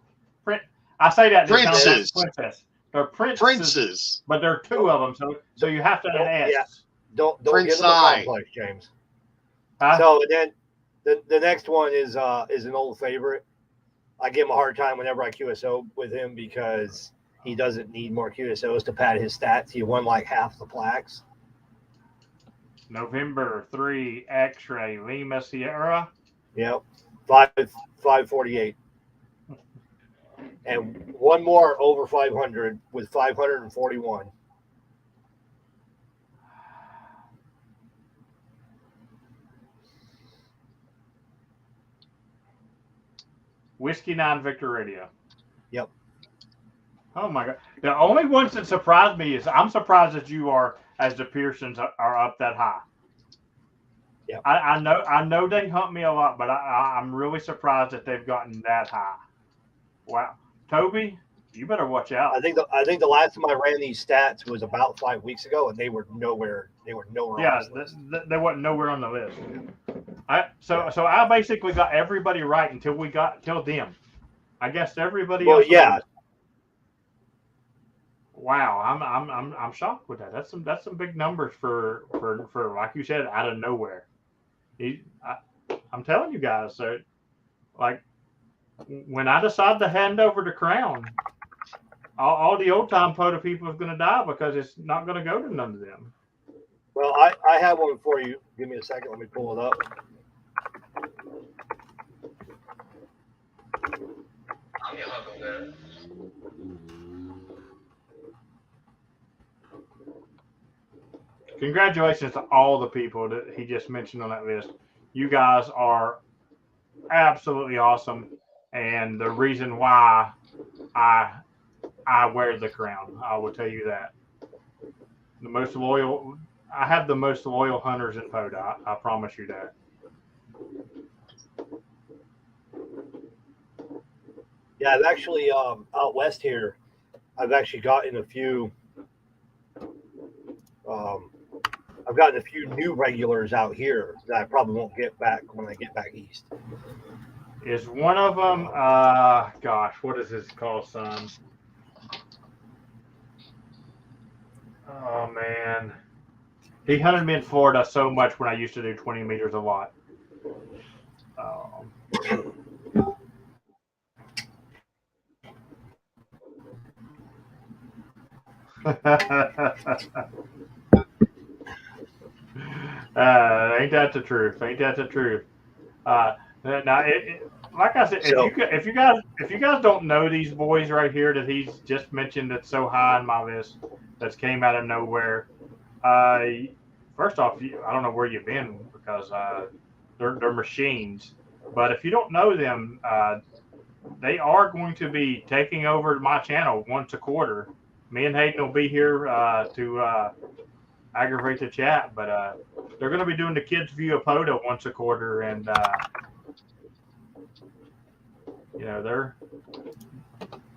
I say that Princes. Princess. They're princes. But there are 2 of them, so you have to ask. Yeah. Don't Prince give them a complex, James. So then the next one is an old favorite. I give him a hard time whenever I QSO with him because he doesn't need more QSOs to pad his stats. He won like half the plaques. November 3 X-Ray Lima Sierra. Yep. 548. And one more over 500 with 541. Whiskey 9 Victor Radio. Yep. Oh my God. The only ones that surprised me is I'm surprised that you are, as the Pearsons are up that high. Yeah. I know they hunt me a lot, but I'm really surprised that they've gotten that high. Wow, Toby, you better watch out. I think the last time I ran these stats was about 5 weeks ago, and they were nowhere. They were nowhere Yeah, on this list. they wasn't nowhere on the list. So I basically got everybody right until them. I guess everybody Well, else. yeah. Wow, I'm shocked with that. That's some big numbers for like you said, out of nowhere. I'm telling you guys, so like when I decide to hand over the crown, all the old time POTA people is going to die because it's not going to go to none of them. Well, I have one for you. Give me a second. Let me pull it up. Congratulations to all the people that he just mentioned on that list. You guys are absolutely awesome, and the reason why I wear the crown, I will tell you that. The most loyal, I have the most loyal hunters in POTA. I promise you that. Yeah, I've actually out west here. I've actually gotten a few. I've gotten a few new regulars out here that I probably won't get back when I get back east. Is one of them? Gosh, what is this called, son? Oh man, he hunted me in Florida so much when I used to do 20 meters a lot. Ain't that the truth? Ain't that the truth? Now, like I said, if you guys don't know these boys right here that he's just mentioned that's so high on my list, that's came out of nowhere. First off, I don't know where you've been because they're machines. But if you don't know them, they are going to be taking over my channel once a quarter. Me and Hayden will be here to aggravate the chat, but they're going to be doing the kids' view of POTA once a quarter, and they're.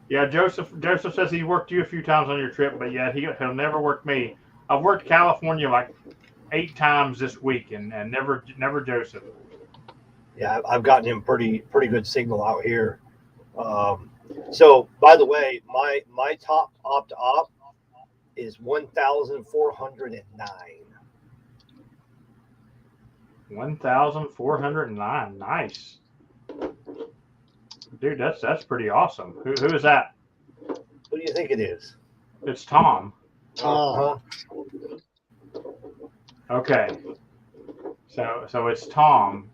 Yeah, Joseph says he worked you a few times on your trip, but yeah, he'll never work me. I've worked California like 8 times this week, and never Joseph. Yeah, I've gotten him pretty good signal out here. So, by the way, my top op is 1,409. 1,409. Nice, dude. That's pretty awesome. Who is that? Who do you think it is? It's Tom. Tom. Okay. So it's Tom.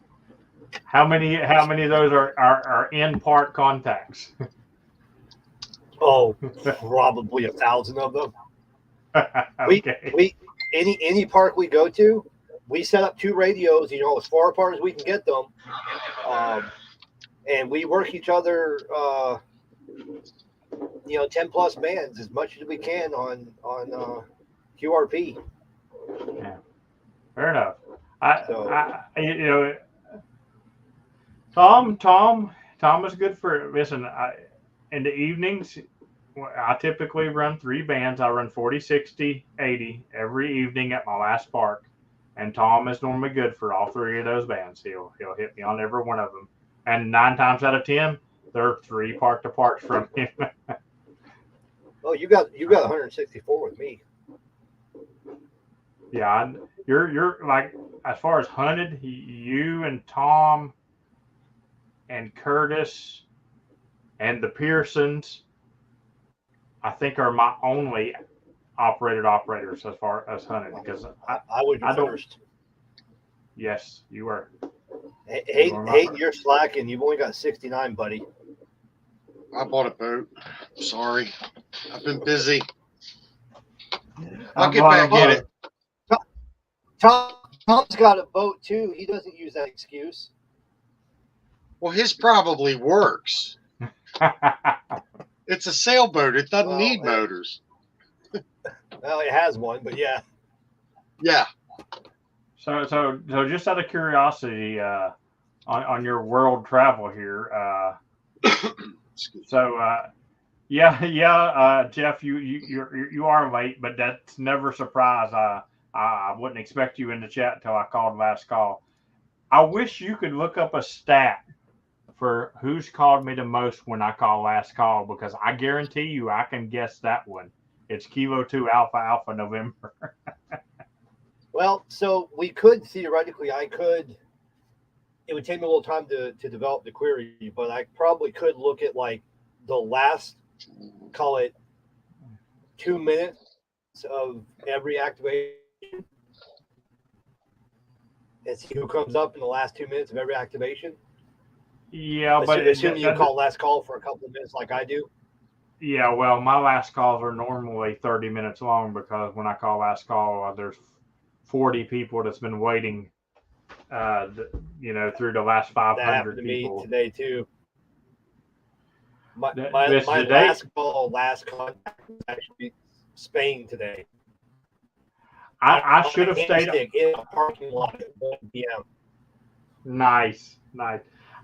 How many of those are in park contacts? Oh, probably 1,000 of them. Okay. We any park we go to, we set up 2 radios, as far apart as we can get them, and we work each other, 10 plus bands as much as we can on QRP. Yeah, fair enough. Tom is good for listen. In the evenings, I typically run 3 bands. I run 40, 60, 80 every evening at my last park, and Tom is normally good for all 3 of those bands. He'll hit me on every one of them, and 9 times out of 10, they're 3 park to parks from him. Oh, you got 164 with me. Yeah, you're like, as far as hunted, you and Tom and Curtis and the Pearsons, I think, are my only operators as far as hunted, because I was your first. Yes, you were. Hayden, you're slacking. You've only got 69, buddy. I bought a boat. Sorry, I've been busy. I'll get back in it. Tom's got a boat too. He doesn't use that excuse. Well, his probably works. It's a sailboat. It doesn't need motors. Well, it has one, but yeah. Yeah. So just out of curiosity, on your world travel here, Jeff, you are late, but that's never a surprise. I wouldn't expect you in the chat until I called last call. I wish you could look up a stat for who's called me the most when I call last call, because I guarantee you I can guess that one. It's Kilo 2 Alpha Alpha November. Well, so we could theoretically, it would take me a little time to develop the query, but I probably could look at like the last, call it 2 minutes of every activation and see who comes up in the last 2 minutes of every activation. Yeah, but assuming you call last call for a couple of minutes like I do. Yeah, well, my last calls are normally 30 minutes long, because when I call last call, there's 40 people that's been waiting, through the last 500 that happened to people. Me today too. My today, last contact was actually Spain today. I should have stayed in a parking lot at 1 p.m. Nice.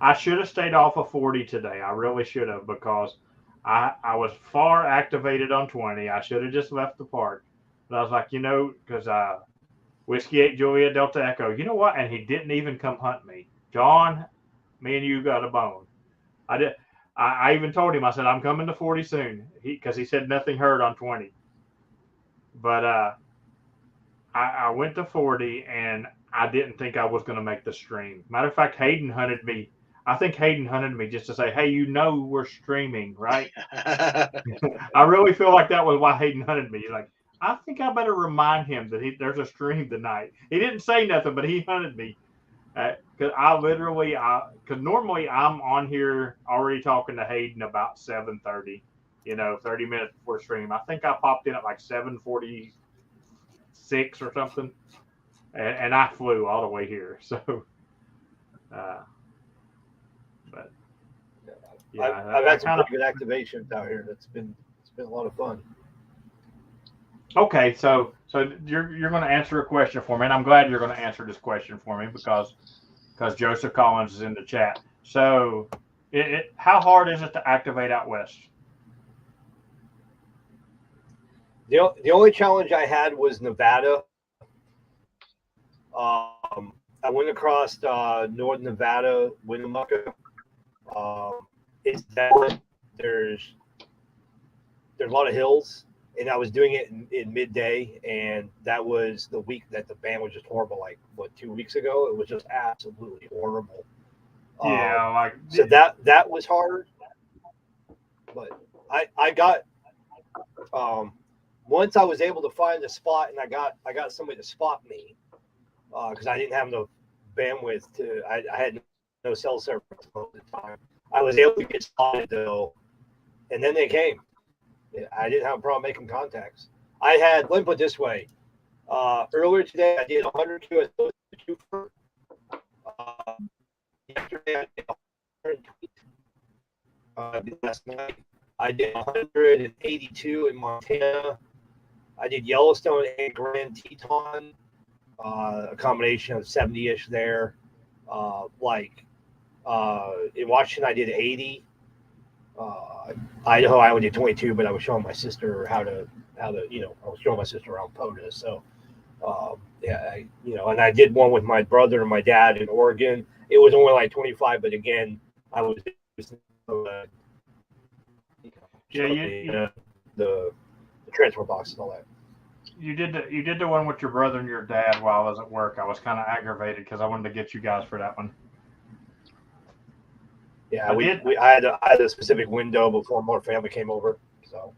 I should have stayed off of 40 today. I really should have, because I was far activated on 20. I should have just left the park. But I was like, because Whiskey 8 Juliet Delta Echo, you know what? And he didn't even come hunt me. John, me and you got a bone. I even told him, I said, I'm coming to 40 soon. Because he said nothing heard on 20. But I went to 40, and I didn't think I was going to make the stream. Matter of fact, Hayden hunted me. I think Hayden hunted me just to say, hey, we're streaming, right? I really feel like that was why Hayden hunted me. He's like, I think I better remind him that there's a stream tonight. He didn't say nothing, but he hunted me. Because normally I'm on here already talking to Hayden about 7:30, 30 minutes before stream. I think I popped in at like 7:46 or something, and I flew all the way here. So, but yeah, I've had some pretty good activations out here. It's been a lot of fun. Okay, so you're going to answer a question for me, and I'm glad you're going to answer this question for me, because Joseph Collins is in the chat. So, how hard is it to activate out west? The only challenge I had was Nevada. I went across northern Nevada, Winnemucca. It's that there's a lot of hills, and I was doing it in midday, and that was the week that the band was just horrible. Like 2 weeks ago, it was just absolutely horrible. Yeah, so that was hard, but I got once I was able to find a spot, and I got somebody to spot me because I didn't have enough bandwidth I had no cell service at the time. I was able to get spotted though, and then they came. I didn't have a problem making contacts. Let me put it this way. Earlier today, I did 100 QSOs. Yesterday, I did 120. Last night, I did 182 in Montana. I did Yellowstone and Grand Teton, a combination of 70-ish there. In Washington, I did 80. Idaho, I only did 22, but I was showing my sister how to I was showing my sister around POTUS. So, and I did one with my brother and my dad in Oregon. It was only like 25, but again, I was the transfer box and all that. You did the one with your brother and your dad while I was at work. I was kind of aggravated because I wanted to get you guys for that one. Yeah, I had a specific window before more family came over. So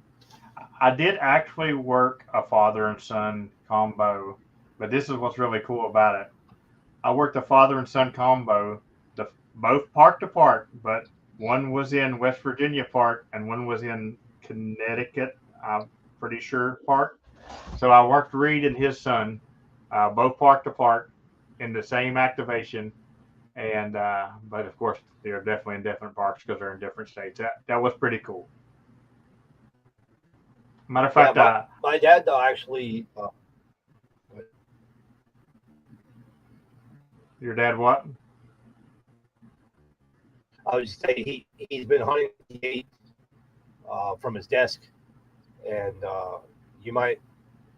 I did actually work a father and son combo, but this is what's really cool about it. I worked a father and son combo, both park to park, but one was in West Virginia park and one was in Connecticut, I'm pretty sure, park. So I worked Reed and his son, both park to park in the same activation. And but of course they're definitely in different parks because they're in different states. That was pretty cool. Matter of fact, my dad though actually Your dad what? I would say he's been hunting 58 from his desk, and you might,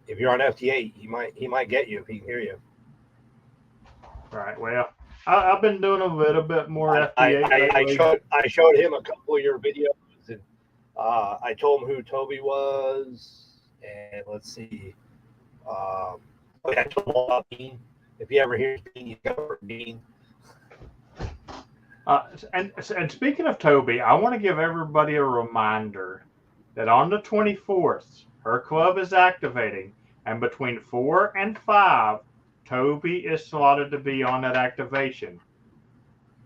if you're on FT8, he might get you if he can hear you. Right. Well, I've been doing a little bit more FT8 lately. I showed him a couple of your videos, and I told him who Toby was, and let's see. I told him all about Bean. If you ever hear Bean, you cover Bean. And speaking of Toby, I want to give everybody a reminder that on the 24th, her club is activating, and between 4 and 5, Toby is slotted to be on that activation.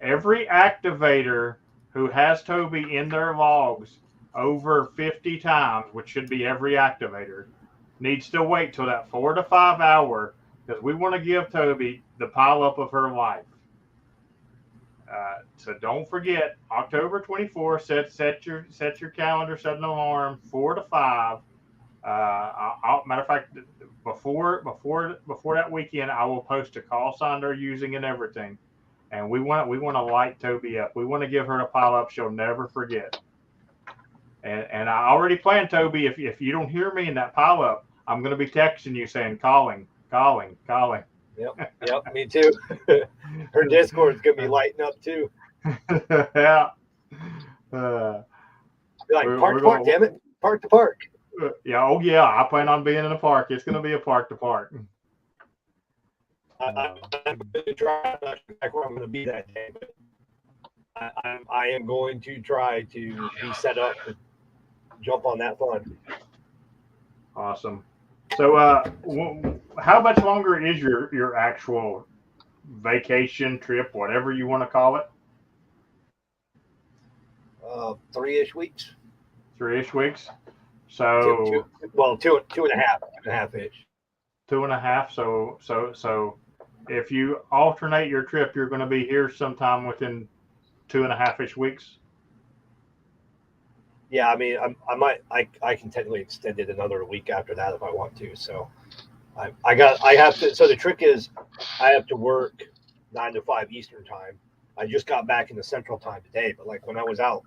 Every activator who has Toby in their logs over 50 times, which should be every activator, needs to wait till that 4 to 5 hour, because we want to give Toby the pileup of her life. So don't forget, October 24th. Set your calendar, set an alarm, 4 to 5. Matter of fact, before that weekend, I will post a call sign they're using and everything, and we want to light Toby up. We want to give her a pile up she'll never forget. And I already planned, Toby. If you don't hear me in that pile up, I'm going to be texting you saying calling. Yep, me too. Her Discord's gonna be lighting up too. Yeah. Be like, park, damn it, park to park. Yeah, oh yeah, I plan on being in a park. It's gonna be a park to park. I'm going to try. I'm not sure where I'm going to be that day, but I am going to try to be set up to jump on that fun. Awesome. So, how much longer is your actual vacation trip, whatever you want to call it? 3-ish weeks. 3-ish weeks. So, two and a half-ish. 2.5. So, if you alternate your trip, you're going to be here sometime within 2.5-ish weeks. Yeah, I mean, I can technically extend it another week after that if I want to. So, I have to. So the trick is, I have to work 9 to 5 Eastern time. I just got back in the Central time today, but like when I was out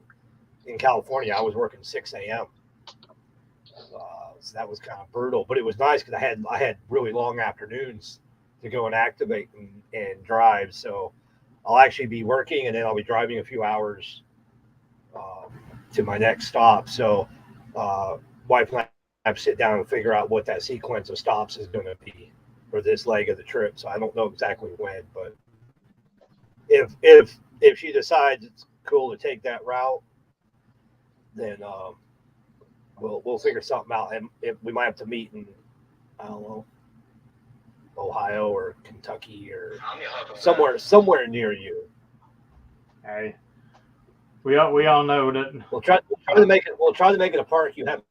in California, I was working 6 a.m. So that was kind of brutal, but it was nice because I had really long afternoons to go and activate and drive. So I'll actually be working, and then I'll be driving a few hours to my next stop. So wife and I have to sit down and figure out what that sequence of stops is going to be for this leg of the trip. So I don't know exactly when, but if she decides it's cool to take that route, then we'll figure something out. And if we might have to meet in, I don't know, Ohio or Kentucky or somewhere near you. Hey, we all know that. We'll try to make it a park you haven't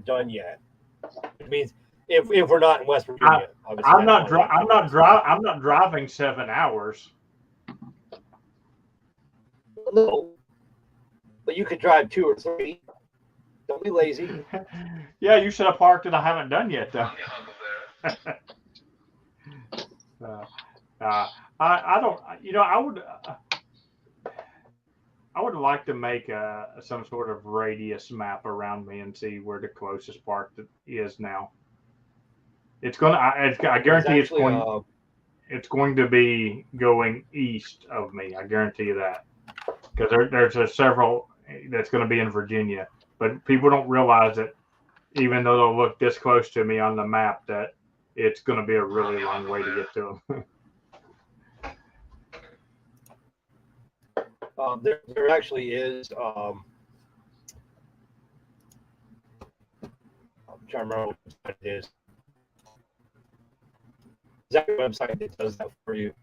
done yet. It means if we're not in West Virginia, I'm not driving 7 hours. No, but you could drive 2 or 3. Don't be lazy. Yeah, you should have parked that I haven't done yet, though. I don't. I would like to make some sort of radius map around me and see where the closest park is now. It's gonna. I guarantee it's going. It's going to be going east of me. I guarantee you that, because there's several that's going to be in Virginia, but people don't realize that even though they'll look this close to me on the map, that it's going to be a really long way to get to them. There actually is. I'm trying to remember what it is. Is that a website that does that for you?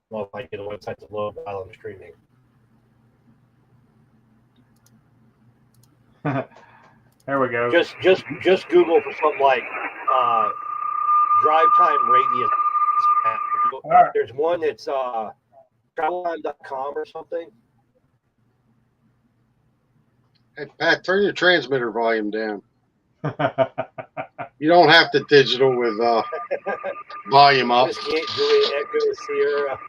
Well, if I get a website to load while I'm streaming. There we go. Just Google for something like drive time radius map. Right. There's one that's traveltime.com or something. Hey, Pat, turn your transmitter volume down. You don't have to digital with volume up. Just can't Juliet Echo Sierra.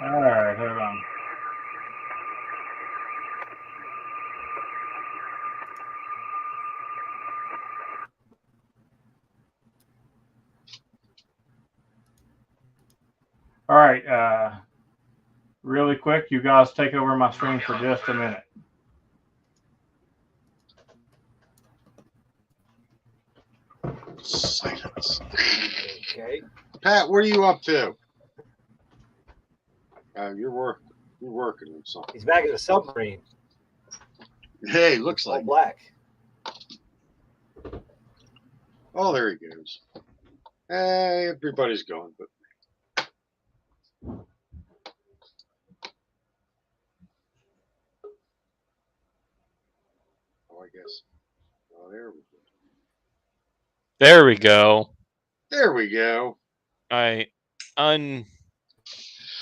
All right, hold on. All right, really quick, you guys take over my screen for just a minute. Silence. Okay. Pat, what are you up to? You're working on something. He's back in the submarine. Hey, looks All like. black. Oh, there he goes. Hey, everybody's going, but. Oh, I guess. Oh, there we go. There we go. There we go.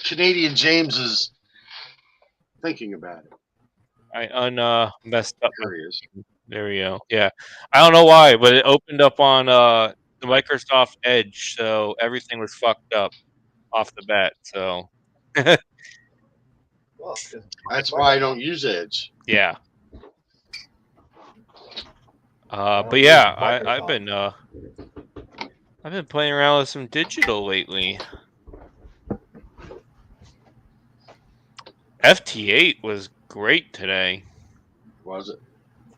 Canadian James is thinking about it. Messed up. There he is. There we go. Yeah. I don't know why, but it opened up on the Microsoft Edge, so everything was fucked up off the bat. So Well, That's why I don't use Edge. yeah. don't But use yeah, Microsoft. I've been playing around with some digital lately. FT8 was great today. Was it?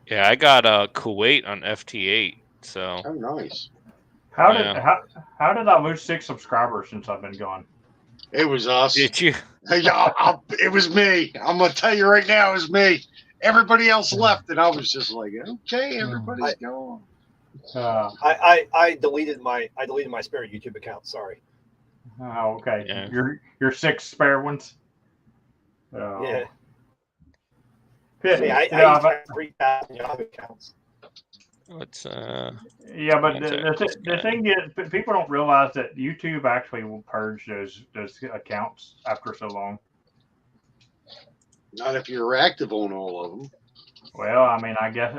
Yeah, I got Kuwait on FT8. So Oh, nice. How Yeah. did I lose 6 subscribers since I've been gone? It was us. did you? It was me. I'm going to tell you right now, it was me. Everybody else left, and I was just like, okay, everybody's gone. I deleted my spare YouTube account. Sorry. Oh, okay. Yeah. Your 6 spare ones. Oh. Yeah. Yeah, See, I yeah, used to but, have 3,000 Yahoo accounts. What's yeah, but the thing is, people don't realize that YouTube actually will purge those accounts after so long. Not if you're active on all of them. Well, I mean, I guess,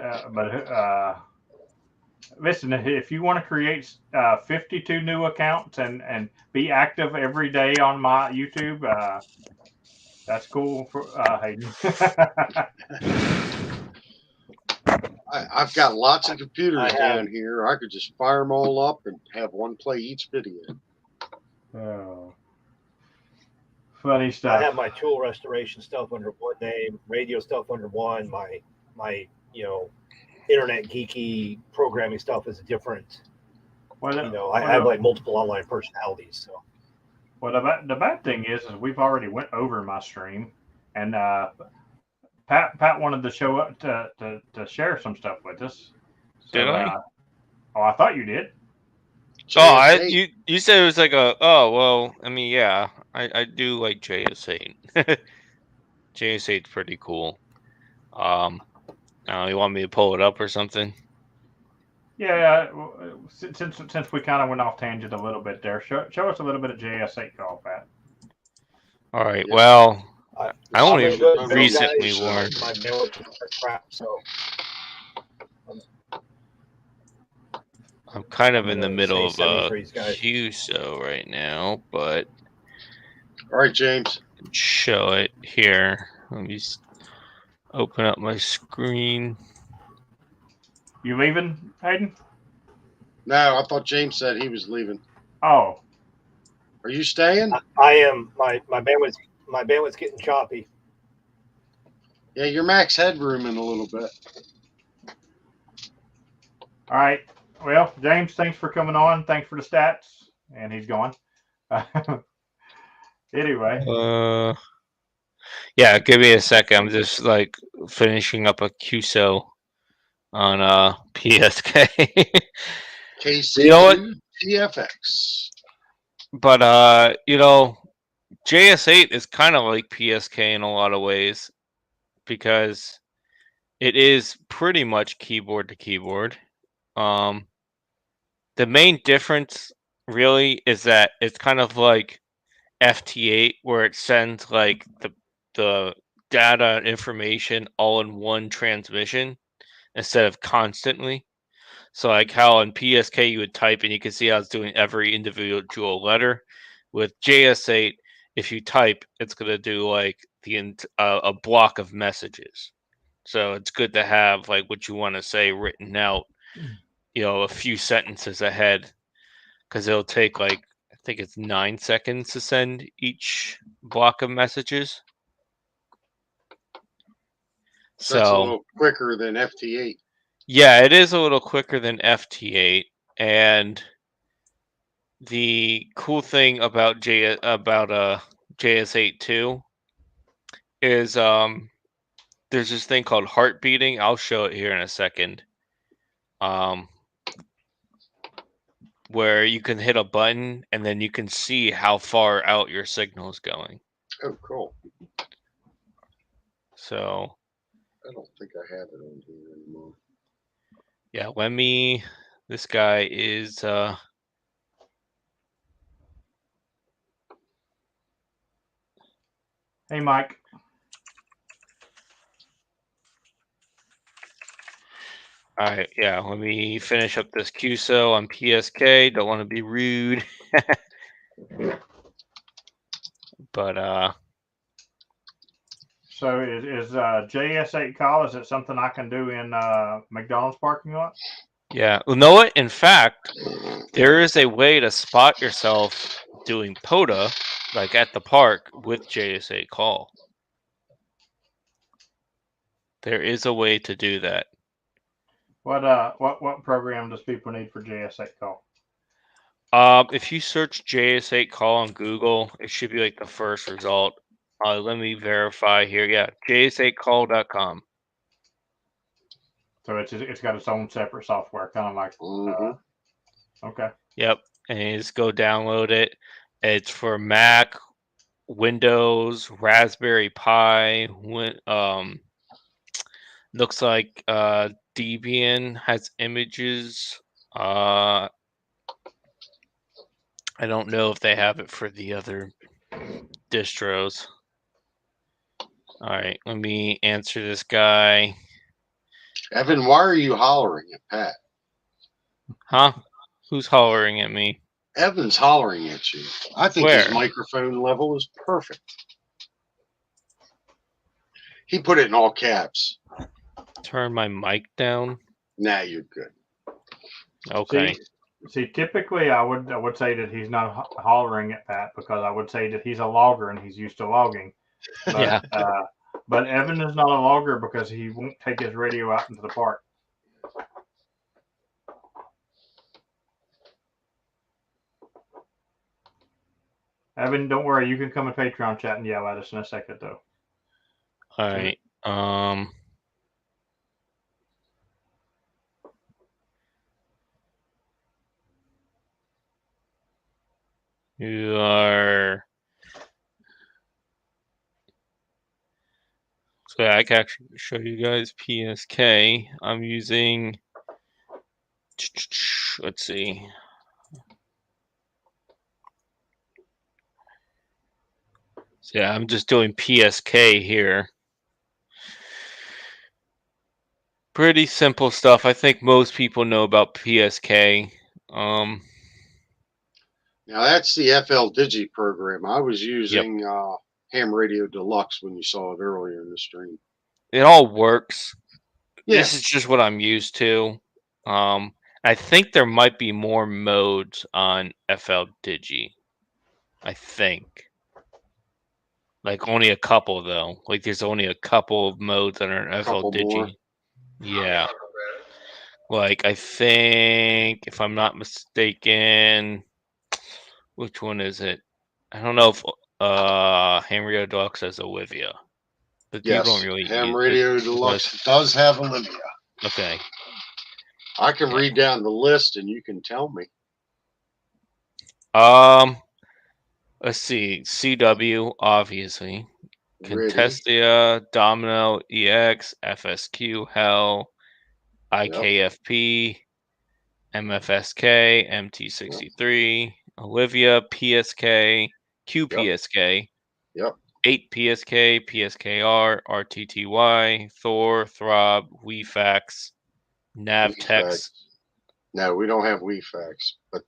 listen, if you want to create 52 new accounts and be active every day on my YouTube, that's cool for Hayden. I've got lots of computers I have- down here. I could just fire them all up and have one play each video. Oh, funny I stuff. have my tool restoration stuff under one name, radio stuff under one. My internet geeky programming stuff is a different. Well, I have like multiple online personalities. So. Well, the bad thing is we've already went over my stream, and Pat wanted to show up to share some stuff with us. So, Did I? I thought you did. JS8. You said it was like well, I mean, yeah, I do like JS8. JS8's pretty cool. You want me to pull it up or something? Yeah, since we kind of went off tangent a little bit there, show us a little bit of JS8 call, Pat. All right. Yeah. Well, I only I'm good, recently guys. learned. My bandwidth is crap, so I'm kind of I'm in the gonna middle say of a 73s, guys. QSO right now, but All right, James. I can show it here. Let me open up my screen. You leaving, Hayden? No, I thought James said he was leaving. Oh, Are you staying? I am. My bandwidth's getting choppy. Yeah, your max headroom in a little bit. all right. Well, James, thanks for coming on. Thanks for the stats, and he's gone. Anyway. Yeah, give me a second. I'm just like finishing up a QSO on PSK. KC2 You know what? TFX. But JS8 is kind of like PSK in a lot of ways because it is pretty much keyboard to keyboard. The main difference really is that it's kind of like FT8 where it sends like the data and information all in one transmission instead of constantly. So like how on PSK you would type and you can see how it's doing every individual letter. With JS8, if you type, it's gonna do like a block of messages. So it's good to have like what you want to say written out, a few sentences ahead, because it'll take like I think it's 9 seconds to send each block of messages. So that's a little quicker than FT8. Yeah, it is a little quicker than FT8, and the cool thing about JS8 too is there's this thing called heart beating. I'll show it here in a second. Where you can hit a button and then you can see how far out your signal is going. Oh, cool. So I don't think I have it on here anymore. Yeah, this guy is Hey, Mike. all right, yeah, let me finish up this QSO on PSK. Don't want to be rude. But So is JS8 call? Is it something I can do in McDonald's parking lot? yeah, well, know what? In fact, there is a way to spot yourself doing POTA, like at the park, with JS8 call. There is a way to do that. What program does people need for JS8 call? If you search JS8 call on Google, it should be like the first result. Let me verify here. Yeah, js8call.com. So it's got its own separate software, kind of like. Okay. Yep, and you just go download it. It's for Mac, Windows, Raspberry Pi. Looks like Debian has images. I don't know if they have it for the other distros. All right, let me answer this guy. Evan, why are you hollering at Pat? Huh? Who's hollering at me? Evan's hollering at you. I think Where? his microphone level is perfect. He put it in all caps. Turn my mic down. Nah, you're good. Okay. See, typically I would say that he's not hollering at Pat, because I would say that he's a logger and he's used to logging. But, Yeah. But Evan is not a logger because he won't take his radio out into the park. Evan, don't worry. You can come in Patreon chat and yell at us in a second, though. All right. You are. So I can actually show you guys PSK. I'm using. Let's see. So yeah, I'm just doing PSK here. Pretty simple stuff. I think most people know about PSK. Now that's the FL Digi program. I was using Ham Radio Deluxe when you saw it earlier in the stream. It all works. Yeah. This is just what I'm used to. I think there might be more modes on FL Digi. I think. Like only a couple though. Like there's only a couple of modes that are in FL Digi. More. Yeah. Like I think, if I'm not mistaken, which one is it? I don't know if Ham Radio Deluxe has Olivia. But Yes, you don't really Ham Radio Deluxe does have Olivia. Okay. I can read down the list and you can tell me. Let's see. CW, obviously. Ready. Contestia, Domino, EX, FSQ, Hell, IKFP, MFSK, MT63, Olivia, PSK, QPSK, Yep. 8 PSK, PSKR, RTTY, Thor, Throb, WeFax, NavTex. No, we don't have WeFax, but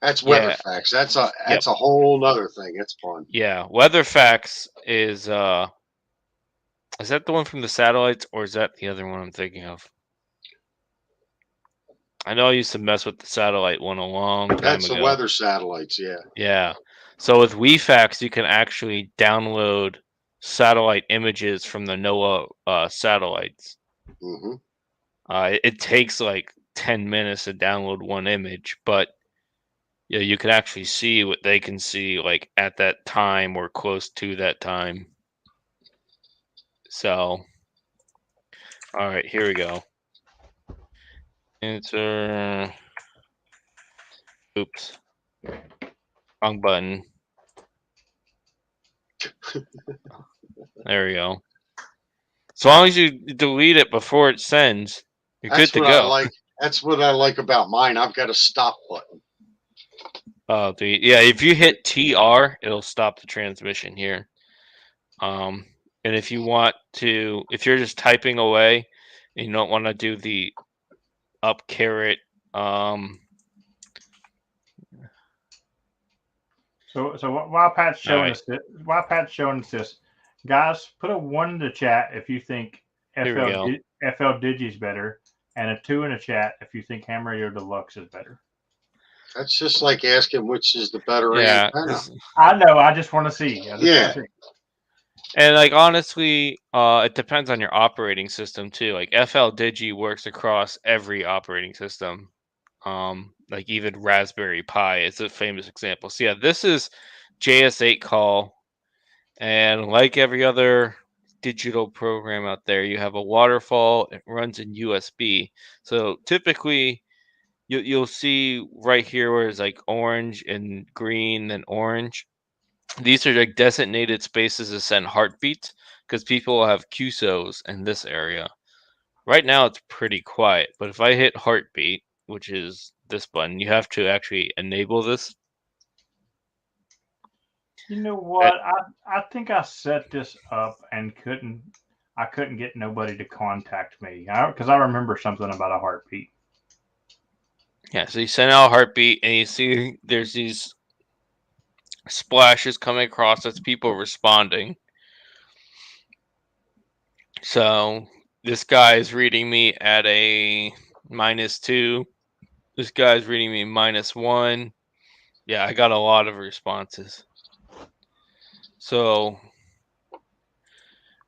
that's Yeah. WeatherFax. That's a Yep. whole other thing. It's fun. Yeah, WeatherFax is that the one from the satellites, or is that the other one I'm thinking of? I know I used to mess with the satellite one a long time That's ago. the weather satellites, yeah. Yeah. So with WeFax, you can actually download satellite images from the NOAA satellites. Hmm. It takes like 10 minutes to download one image, but yeah, you can actually see what they can see like at that time or close to that time. So, all right, here we go. Answer. Oops. Wrong button. There we go. As long as you delete it before it sends, you're That's good to what I go. like. That's what I like about mine. I've got a stop button. Yeah, if you hit TR, it'll stop the transmission here. And if you want to, if you're just typing away and you don't want to do the up caret, So while Pat's showing right. us this, guys, put a 1 in the chat if you think Here we go. FL Digi's better, and a 2 in the chat if you think Ham Radio Deluxe is better. That's just like asking which is the better Yeah, antenna. I know. I just want to see. Yeah. and like honestly, it depends on your operating system too. Like FL Digi works across every operating system. Like even Raspberry Pi is a famous example. So yeah, this is JS8 call, and like every other digital program out there, you have a waterfall. It runs in USB. So typically, you'll see right here where it's like orange and green and orange. These are like designated spaces to send heartbeats because people have QSOs in this area. Right now it's pretty quiet, but if I hit heartbeat, which is this button, you have to actually enable this. You know what? I think I set this up and I couldn't get nobody to contact me because I remember something about a heartbeat. Yeah, so you send out a heartbeat and you see there's these splashes coming across. That's people responding. So this guy is reading me at a -2. This guy's reading me -1. Yeah, I got a lot of responses. So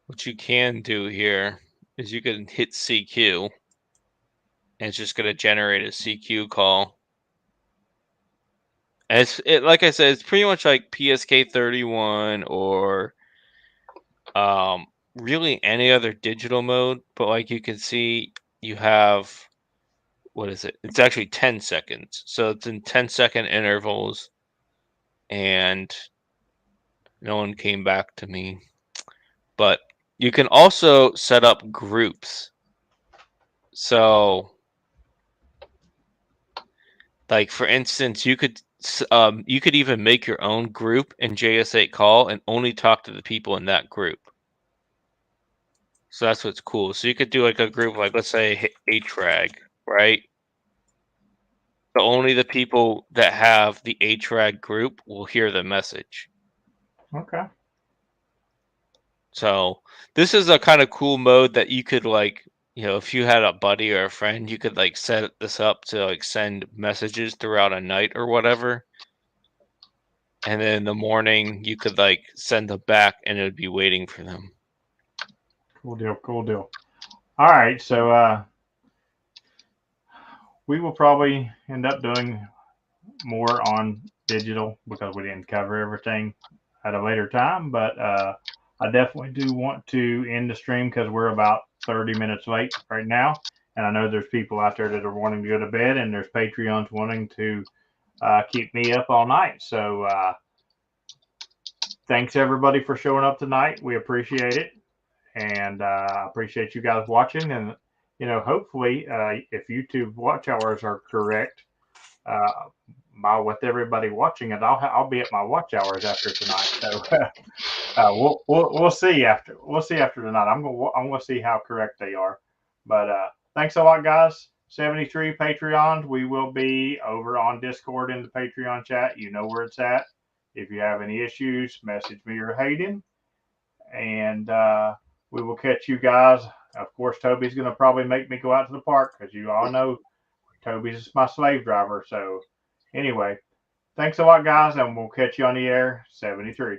what you can do here is you can hit CQ, and it's just going to generate a CQ call. And like I said, it's pretty much like PSK31 or really any other digital mode. But like you can see, you have, what is it? It's actually 10 seconds. So it's in 10-second intervals, and no one came back to me. But you can also set up groups. So, like for instance, you could even make your own group in JS8 call and only talk to the people in that group. So that's what's cool. So you could do like a group, like let's say HRAG, right? So only the people that have the HRAG group will hear the message. Okay. So this is a kind of cool mode that you could like, if you had a buddy or a friend, you could like set this up to like send messages throughout a night or whatever. And then in the morning you could like send them back and it would be waiting for them. Cool deal. Cool deal. All right. So we will probably end up doing more on digital because we didn't cover everything at a later time. But I definitely do want to end the stream because we're about 30 minutes late right now. And I know there's people out there that are wanting to go to bed, and there's Patreons wanting to keep me up all night. So thanks everybody for showing up tonight. We appreciate it. And I appreciate you guys watching. And, hopefully if YouTube watch hours are correct, with everybody watching it, I'll be at my watch hours after tonight. So we'll see after tonight. I'm gonna see how correct they are. But thanks a lot, guys. 73 Patreons. We will be over on Discord in the Patreon chat. You know where it's at. If you have any issues, message me or Hayden, and we will catch you guys. Of course, Toby's gonna probably make me go out to the park because you all know Toby's my slave driver. So anyway, thanks a lot, guys, and we'll catch you on the air. 73.